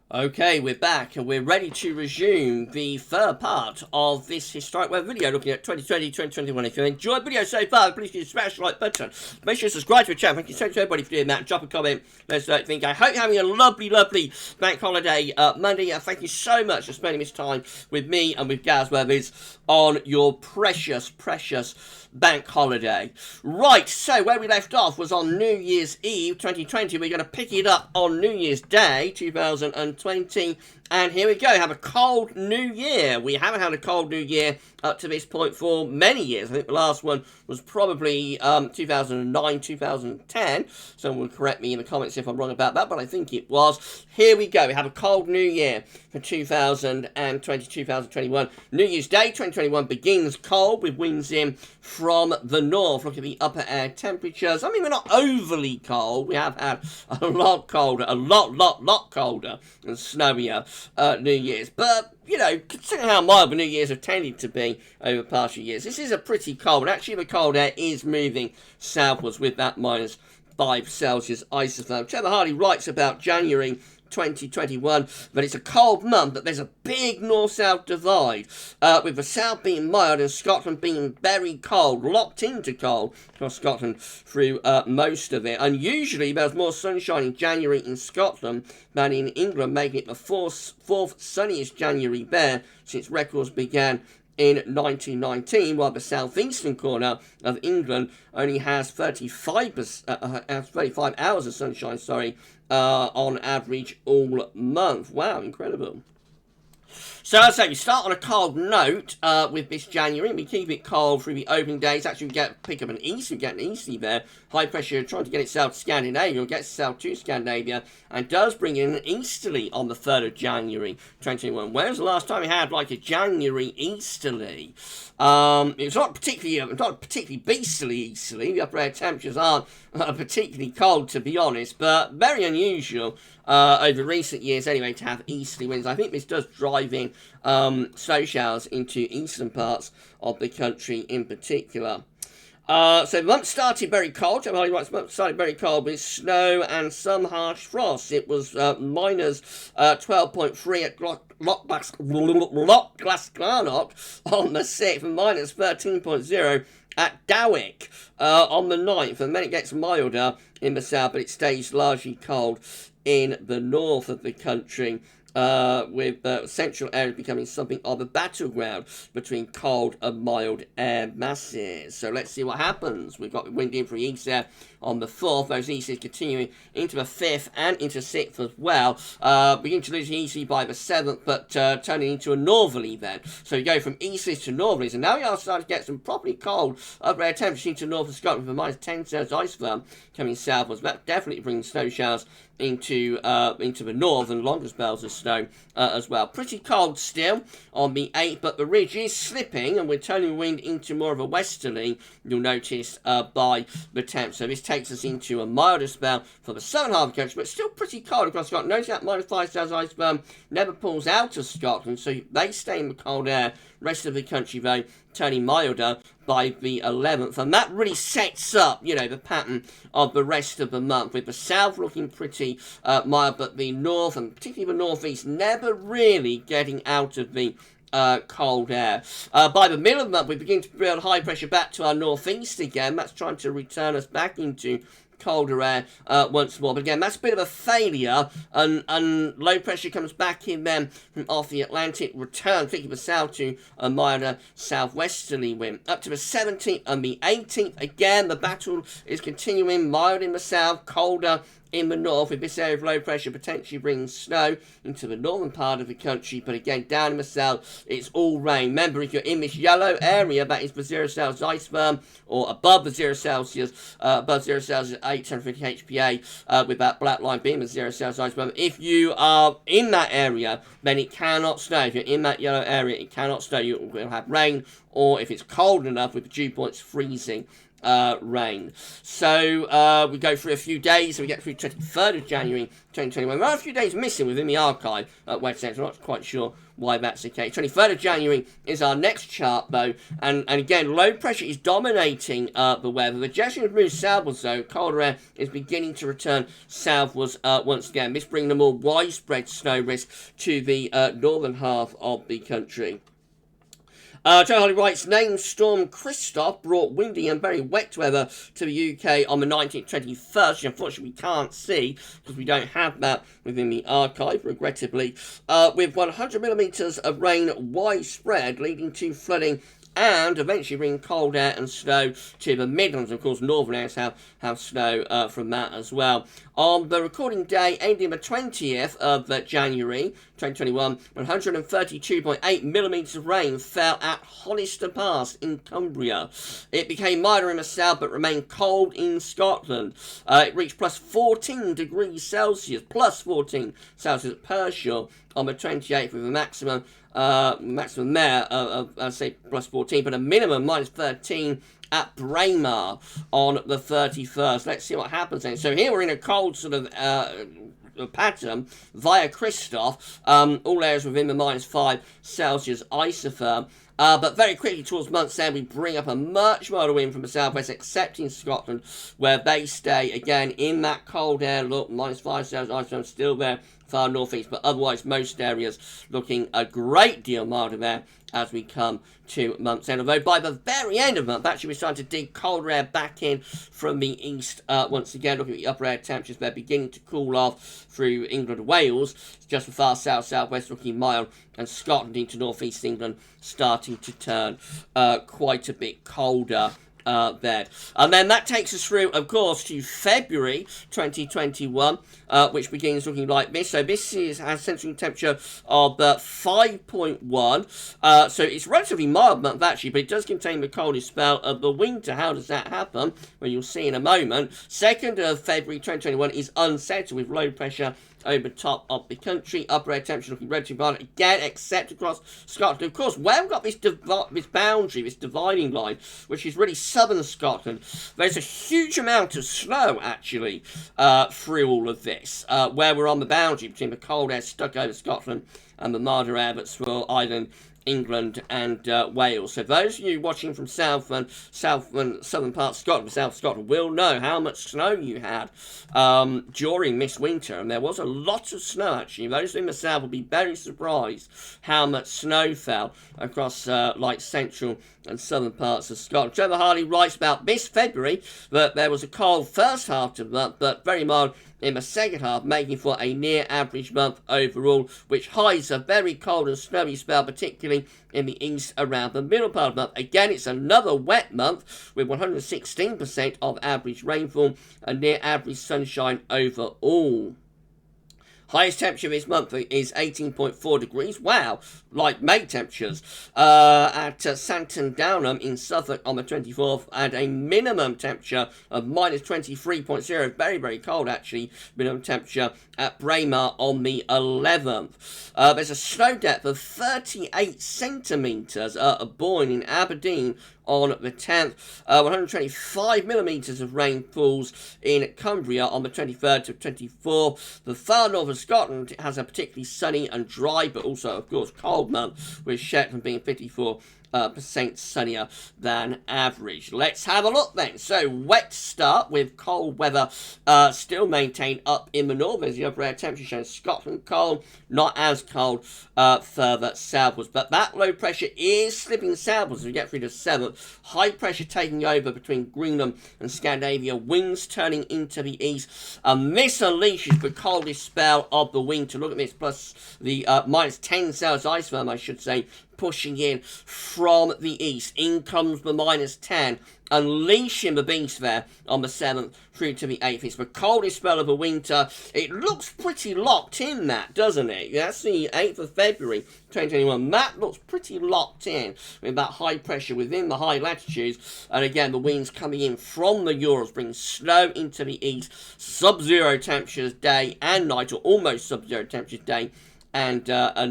Okay, we're back, and we're ready to resume the third part of this historic weather video looking at 2020-2021. If you enjoyed the video so far, please hit the smash like button. Make sure to subscribe to the channel. Thank you so much to everybody for doing that. Drop a comment. Let us know what you think. I hope you're having a lovely, lovely bank holiday Monday. And thank you so much for spending this time with me and with GavsWeatherVids on your precious, precious bank holiday. Right, so where we left off was on New Year's Eve 2020. We're going to pick it up on New Year's Day 2020, and here we go. Have a cold New Year. We haven't had a cold New Year up to this point for many years. I think the last one was probably 2009, 2010. Someone will correct me in the comments if I'm wrong about that, but I think it was. Here we go. We have a cold New Year for 2020, 2021. New Year's Day 2021 begins cold with winds in from the north. Look at the upper air temperatures. I mean, we're not overly cold. We have had a lot colder, a lot colder and snowier New Year's. But, you know, considering how mild the New Year's have tended to be over the past few years, this is a pretty cold. Actually, the cold air is moving southwards with that -5 Celsius isotherm. Trevor Hardy writes about January 2021, but it's a cold month, but there's a big north-south divide, with the south being mild and Scotland being very cold, locked into cold across Scotland through most of it. And usually there's more sunshine in January in Scotland than in England, making it the fourth sunniest January there since records began in 1919, while the southeastern corner of England only has 35 hours of sunshine, on average all month. Wow, incredible. So as I say, we start on a cold note with this January. We keep it cold through the opening days. Actually, we pick up an east. We get an easterly there. High pressure trying to get itself to Scandinavia, or gets itself to Scandinavia, and does bring in an easterly on the 3rd of January 2021. When was the last time we had like a January easterly? It's not particularly beastly easterly. The upper air temperatures aren't particularly cold, to be honest, but very unusual over recent years anyway to have easterly winds. I think this does drive in snow showers into eastern parts of the country in particular. So the month started very cold. The month started very cold with snow and some harsh frost. It was minus 12.3 at Lochglasglarnock on the 6th and minus 13.0 at Dowick on the 9th. And then it gets milder in the south, but it stays largely cold in the north of the country. With central areas becoming something of a battleground between cold and mild air masses. So let's see what happens. We've got wind in for east there on the 4th. Those easterlies continuing into the 5th and into 6th as well. Begin to lose easterly by the 7th, but turning into a northerly then. So we go from easterlies to northerlies, and now we are starting to get some properly cold upper air temperatures into north of Scotland with a minus 10 Celsius ice firm coming southwards. That definitely brings snow showers into the north and longer spells of snow as well. Pretty cold still on the 8th, but the ridge is slipping and we're turning wind into more of a westerly, you'll notice, by the 10th. So this takes us into a milder spell for the southern half of the country, but still pretty cold across Scotland. Notice that minus 5 Celsius iceberg never pulls out of Scotland, so they stay in the cold air. Rest of the country, though, turning milder by the 11th, and that really sets up, the pattern of the rest of the month, with the south looking pretty mild, but the north, and particularly the northeast, never really getting out of the cold air. By the middle of the month, we begin to build high pressure back to our northeast again. That's trying to return us back into colder air once more, but again that's a bit of a failure, and low pressure comes back in then from off the Atlantic, return particularly the south to a milder southwesterly wind up to the 17th and the 18th. Again the battle is continuing, mild in the south, colder in the north, with this area of low pressure potentially bringing snow into the northern part of the country, but again down in the south it's all rain. Remember, if you're in this yellow area, that is the 0 Celsius ice firm, or above the 0 Celsius, above 0 Celsius 850 HPA, with that black line being the 0 Celsius ice firm. If you are in that area, then it cannot snow. If you're in that yellow area, it cannot snow. You will have rain, or if it's cold enough with the dew points freezing, rain. So we go through a few days, so we get through 23rd of January 2021. There are a few days missing within the archive at website, so I'm not quite sure why that's the case. 23rd of January is our next chart, though, and again, low pressure is dominating the weather. The direction has moved southwards, though. Colder air is beginning to return southwards once again. This bringing a more widespread snow risk to the northern half of the country. Joe Holly writes, named Storm Christoph brought windy and very wet weather to the UK on the 19th, 21st, which unfortunately we can't see because we don't have that within the archive, regrettably, with 100 millimetres of rain widespread, leading to flooding and eventually bring cold air and snow to the Midlands. Of course, northern areas have snow from that as well. On the recording day ending the 20th of January 2021, 132.8 millimetres of rain fell at Hollister Pass in Cumbria. It became milder in the south but remained cold in Scotland. It reached plus 14 degrees Celsius, plus 14 Celsius at Pershore on the 28th, with a maximum there of, I'd say, plus 14, but a minimum minus 13 at Braemar on the 31st. Let's see what happens then. So here we're in a cold sort of pattern via Christoph, all areas within the minus 5 Celsius isotherm. But very quickly towards month's end, we bring up a much milder wind from the southwest, except in Scotland, where they stay again in that cold air. Look, minus 5 Celsius isotherm still there far northeast, but otherwise most areas looking a great deal milder there as we come to month's end. Although by the very end of the month, actually we're starting to dig colder air back in from the east once again. Looking at the upper air temperatures, they're beginning to cool off through England and Wales. It's just the far south, southwest looking mild, and Scotland into northeast England starting to turn quite a bit colder there. And then that takes us through, of course, to February 2021, which begins looking like this. So this has a central temperature of 5.1. So it's relatively mild month, actually, but it does contain the coldest spell of the winter. How does that happen? Well, you'll see in a moment. 2nd of February 2021 is unsettled with low pressure over top of the country. Upper air temperature looking relatively mild again, except across Scotland. Of course, where we've got this boundary, this dividing line, which is really southern Scotland, there's a huge amount of snow actually through all of this, where we're on the boundary between the cold air stuck over Scotland and the milder air that's for Ireland England and Wales. So those of you watching from southern parts of Scotland, South Scotland, will know how much snow you had during this winter, and there was a lot of snow actually. Those in the south will be very surprised how much snow fell across like central and southern parts of Scotland. Trevor Harley writes about this February that there was a cold first half of the month, but very mild in the second half, making for a near average month overall, which hides a very cold and snowy spell, particularly in the east around the middle part of the month. Again, it's another wet month with 116% of average rainfall and near average sunshine overall. Highest temperature this month is 18.4 degrees. Wow, like May temperatures. At Santon Downham in Suffolk on the 24th, and a minimum temperature of minus 23.0. Very, very cold actually. Minimum temperature at Braemar on the 11th. There's a snow depth of 38 centimetres at Boyne in Aberdeen on the 10th. 125 millimetres of rain falls in Cumbria on the 23rd to 24th. The far north of Scotland has a particularly sunny and dry, but also, of course, cold month, with Shetland being 54% sunnier than average. Let's have a look then. So, wet start with cold weather still maintained up in the north. As the upper air temperature shows Scotland cold, not as cold further southwards. But that low pressure is slipping southwards as we get through the 7th. High pressure taking over between Greenland and Scandinavia. Winds turning into the east. And this unleashes the coldest spell of the winter. Look at this, plus the minus 10 Celsius ice firm, I should say, pushing in from the east. In comes the minus 10, unleashing the beast there on the 7th through to the 8th. It's the coldest spell of the winter. It looks pretty locked in, that, doesn't it? That's the 8th of February 2021. That looks pretty locked in with that high pressure within the high latitudes. And again, the winds coming in from the Urals bring snow into the east. Sub-zero temperatures day and night, or almost sub-zero temperatures day and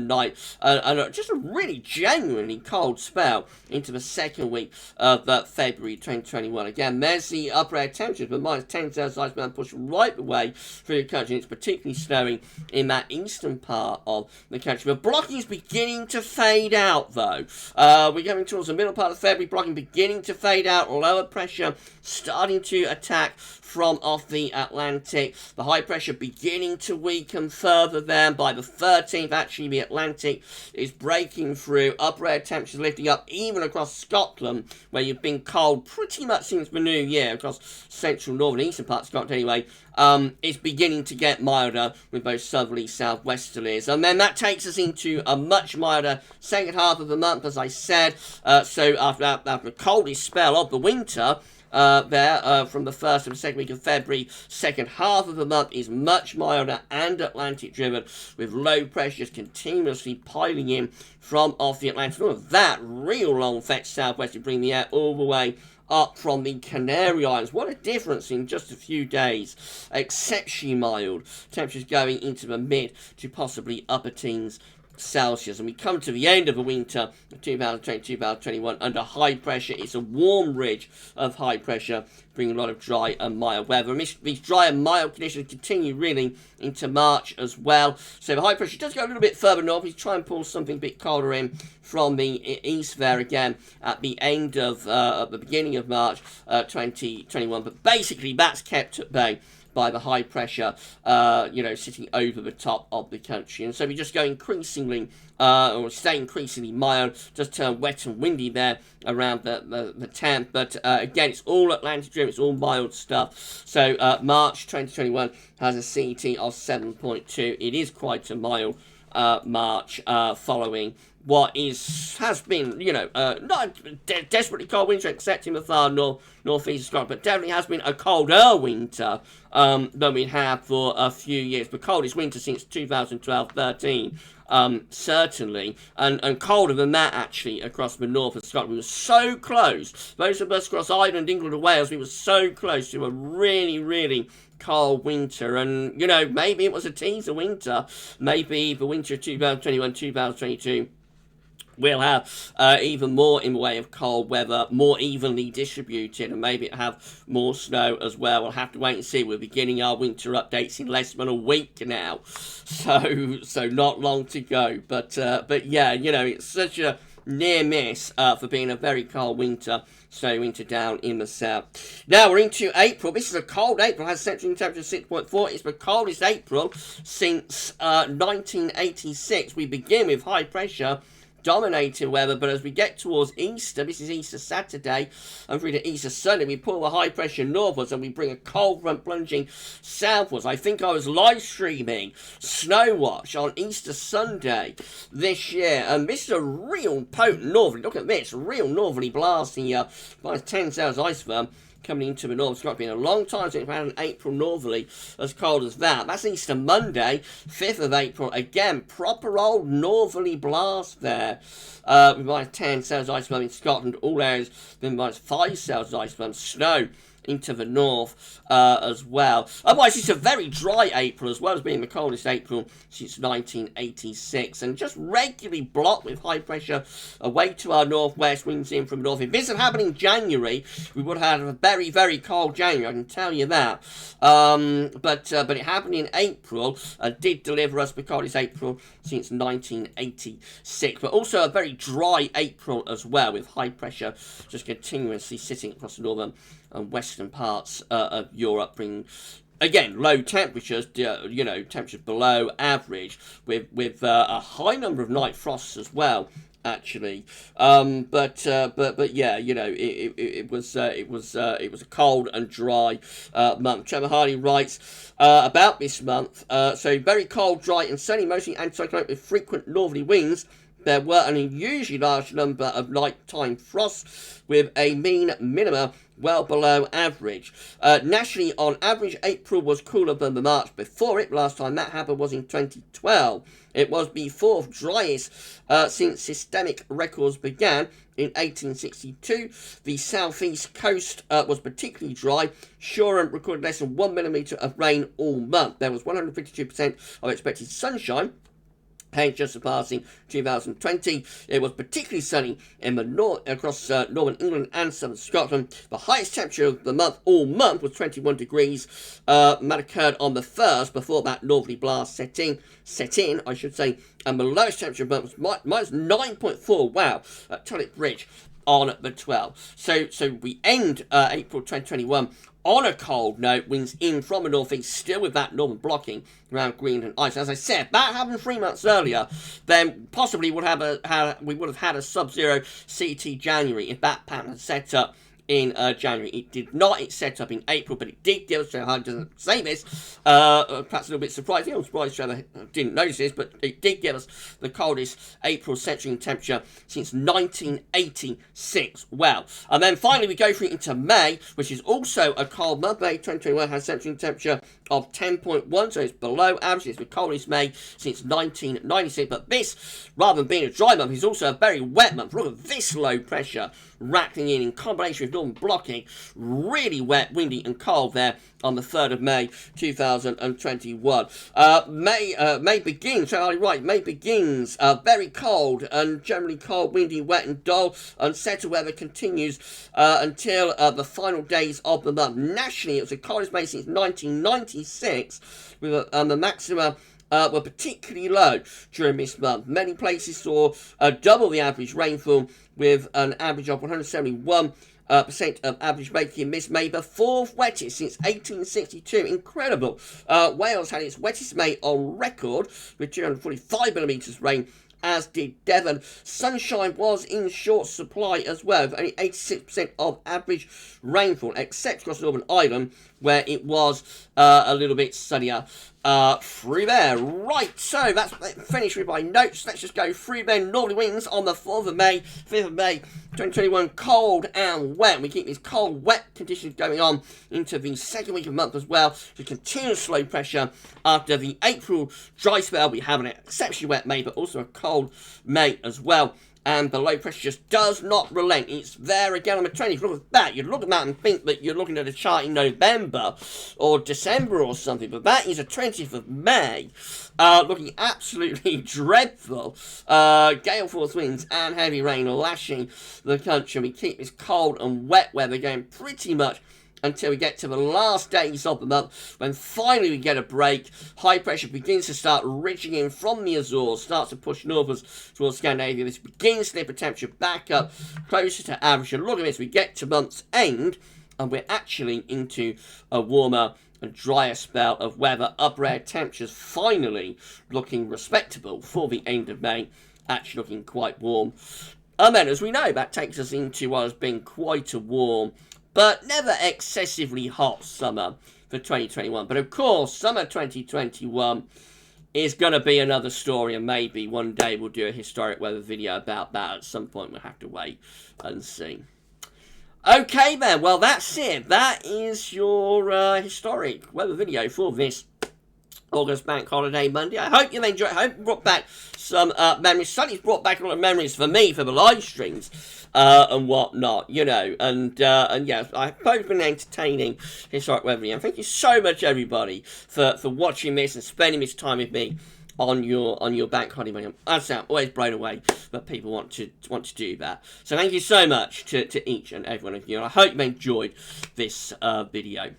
night, and just a really genuinely cold spell into the second week of February 2021. Again, there's the upper air temperatures, but minus 10 Celsius ice man pushed right away through the country. It's particularly snowing in that eastern part of the country. The blocking is beginning to fade out, though. We're going towards the middle part of February, blocking beginning to fade out, lower pressure starting to attack from off the Atlantic. The high pressure beginning to weaken further then. By the 13th, actually, the Atlantic is breaking through. Upper air temperatures lifting up even across Scotland, where you've been cold pretty much since the new year, across central, northern, eastern parts of Scotland anyway. It's beginning to get milder with those southerly, southwesterlies. And then that takes us into a much milder second half of the month, as I said. So after the coldest spell of the winter, from the 1st to the second week of February, second half of the month is much milder and Atlantic driven, with low pressures continuously piling in from off the Atlantic. All of that real long fetch southwest to bring the air all the way up from the Canary Islands. What a difference in just a few days. Exceptionally mild. Temperatures going into the mid to possibly upper teens Celsius. And we come to the end of the winter of 2020-2021 under high pressure. It's a warm ridge of high pressure, bringing a lot of dry and mild weather. And these dry and mild conditions continue really into March as well. So the high pressure does go a little bit further north. He's trying to pull something a bit colder in from the east there again at the end of at the beginning of March 2021. But basically that's kept at bay by the high pressure, sitting over the top of the country. And so we just go increasingly, or stay increasingly mild, just turn wet and windy there around the 10th. But again, it's all Atlantic driven, it's all mild stuff. So March 2021 has a CET of 7.2. It is quite a mild March following what has been, not desperately cold winter, except in the far northeast of Scotland, but definitely has been a colder winter than we have for a few years. The coldest winter since 2012-13, certainly, and colder than that, actually, across the north of Scotland. We were so close. Those of us across Ireland, England, and Wales, we were so close to a really, really cold winter. And, maybe it was a teaser winter. Maybe the winter of 2021-2022 we'll have even more in the way of cold weather, more evenly distributed, and maybe have more snow as well. We'll have to wait and see. We're beginning our winter updates in less than a week now, so not long to go. But yeah, you know, it's such a near miss for being a very cold winter. Snowy winter down in the south. Now we're into April. This is a cold April. Has central temperature 6.4. It's the coldest April since 1986. We begin with high pressure dominated weather, but as we get towards Easter, this is Easter Saturday, and through to Easter Sunday, we pull the high pressure northwards and we bring a cold front plunging southwards. I think I was live streaming Snow Watch on Easter Sunday this year, and this is a real potent northerly, look at this, real northerly blast here by 10 cells ice firm coming into the north. It's not been a long time since we've had an April northerly as cold as that. That's Easter Monday, 5th of April. Again, proper old northerly blast there. With minus 10 cells ice firm in Scotland. All areas with minus 5 cells ice firm. Snow into the north as well. Otherwise, it's a very dry April, as well as being the coldest April since 1986, and just regularly blocked with high pressure away to our northwest, winds in from the north. If this had happened in January, we would have had a very, very cold January, I can tell you that. But it happened in April and did deliver us the coldest April since 1986, but also a very dry April as well, with high pressure just continuously sitting across the northern and western parts of Europe, bringing again low temperatures, you know, temperatures below average, with a high number of night frosts as well, actually. But yeah, you know, it was a cold and dry month. Trevor Hardy writes about this month. So very cold, dry, and sunny, mostly anticyclonic with frequent northerly winds. There were an unusually large number of nighttime frosts, with a mean minima well below average. Nationally, on average, April was cooler than the March before it. Last time that happened was in 2012. It was the fourth driest since systemic records began in 1862. The southeast coast was particularly dry. Shoreham recorded less than 1 millimetre of rain all month. There was 152% of expected sunshine, just surpassing 2020. It was particularly sunny in the north, across northern England and southern Scotland. The highest temperature of the month, all month, was 21 degrees. That occurred on the 1st, before that northerly blast set in, I should say. And the lowest temperature of the month was minus 9.4. Wow, at Tulip Bridge on the 12th. So we end April 2021 on a cold note, winds in from the northeast, still with that northern blocking around Greenland ice. As I said, that happened 3 months earlier, then possibly we would have had a sub-zero CT January if that pattern had set up in January. It did not. It set up in April, but it did give us, so hard doesn't say this, perhaps a little bit surprising. I'm surprised Trevor didn't notice this, but it did give us the coldest April centering temperature since 1986. Well, and then finally we go through into May, which is also a cold month. May 2021 has centering temperature of 10.1, so it's below average. It's the coldest May since 1996, but this, rather than being a dry month, is also a very wet month. Look at this low pressure rattling in combination with northern blocking, really wet, windy and cold there on the 3rd of May 2021. May begins, May begins very cold and generally cold, windy, wet and dull. Unsettled weather continues until the final days of the month. Nationally, it was the coldest May since 1996, with the maxima were particularly low during this month. Many places saw double the average rainfall, with an average of 171% of average, making this May the fourth wettest since 1862. Incredible. Wales had its wettest May on record with 245 millimetres rain, as did Devon. Sunshine was in short supply as well, with only 86% of average rainfall, except across Northern Ireland, where it was a little bit sunnier through there. Right, so that's finished with my notes. Let's just go through then. Northerly winds on the 4th of May, 5th of May 2021, cold and wet. We keep these cold, wet conditions going on into the second week of the month as well. So continuous low pressure after the April dry spell. We have an exceptionally wet May, but also a cold May as well. and the low pressure just does not relent. It's there again on the 20th. Look at that. You look at that and think that you're looking at a chart in November or December or something, but that is the 20th of May. Looking absolutely dreadful. Gale force winds and heavy rain lashing the country. We keep this cold and wet weather going pretty much until we get to the last days of the month, when finally we get a break. High pressure begins to start ridging in from the Azores, starts to push northwards towards Scandinavia. This begins to lift the temperature back up closer to average. And look at this, we get to month's end, and we're actually into a warmer and drier spell of weather. Upper air temperatures finally looking respectable for the end of May, actually looking quite warm. And then, as we know, that takes us into what has been quite a warm but never excessively hot summer for 2021. But of course, summer 2021 is going to be another story, and maybe one day we'll do a historic weather video about that. At some point, we'll have to wait and see. Okay then, well that's it. That is your historic weather video for this August Bank Holiday Monday. I hope you've enjoyed it. I hope it brought back some memories. Certainly brought back a lot of memories for me, for the live streams and whatnot, you know. And yeah, I hope it's been entertaining historic weather video. And thank you so much, everybody, for watching this and spending this time with me on your bank holiday money. I'm always blown away that people want to do that. So thank you so much to each and every one of you. And I hope you enjoyed this video.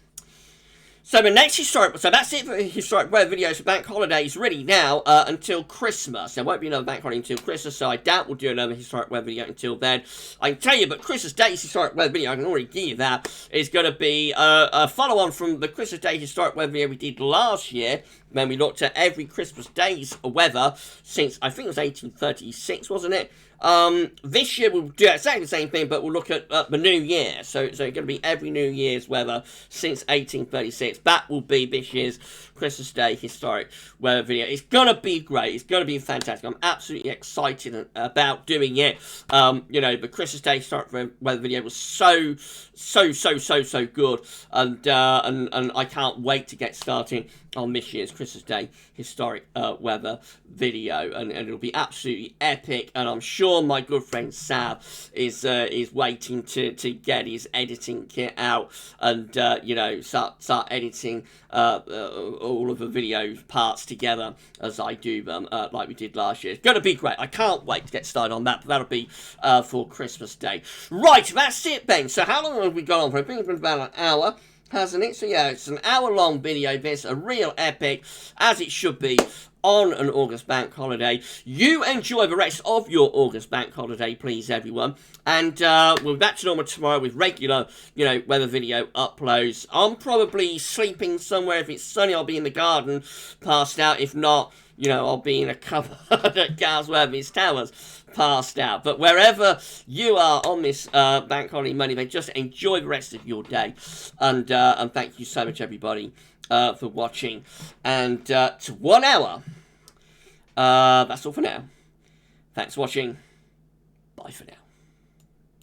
So the next so that's it for historic weather videos for bank holidays, really now, until Christmas. There won't be another bank holiday until Christmas, so I doubt we'll do another historic weather video until then. I can tell you, but Christmas Day's historic weather video, I can already give you that, is going to be a follow-on from the Christmas Day historic weather video we did last year, when we looked at every Christmas Day's weather since, I think it was 1836, wasn't it? This year we'll do exactly the same thing, but we'll look at the new year. So it's going to be every New Year's weather since 1836. That will be this year's Christmas Day historic weather video. It's going to be great. It's going to be fantastic. I'm absolutely excited about doing it. You know, the Christmas Day historic weather video was so good, and I can't wait to get started on this year's Christmas Day historic weather video, and it'll be absolutely epic. And I'm sure my good friend Sab is waiting to get his editing kit out and you know, start editing all of the video parts together as I do them, like we did last year. It's going to be great. I can't wait to get started on that. But that'll be for Christmas Day. Right, that's it, Ben. So how long have we gone on for? I think it's been about an hour, hasn't it? So yeah, it's an hour-long video. This a real epic, as it should be, on an August bank holiday. You enjoy the rest of your August bank holiday, please, everyone. And we'll be back to normal tomorrow with regular, you know, weather video uploads. I'm probably sleeping somewhere. If it's sunny, I'll be in the garden, passed out. If not, you know, I'll be in a cupboard at GavsWeatherVids Towers, passed out. But wherever you are on this bank holiday Monday, then just enjoy the rest of your day. And thank you so much, everybody, for watching. And to 1 hour, that's all for now. Thanks for watching. Bye for now.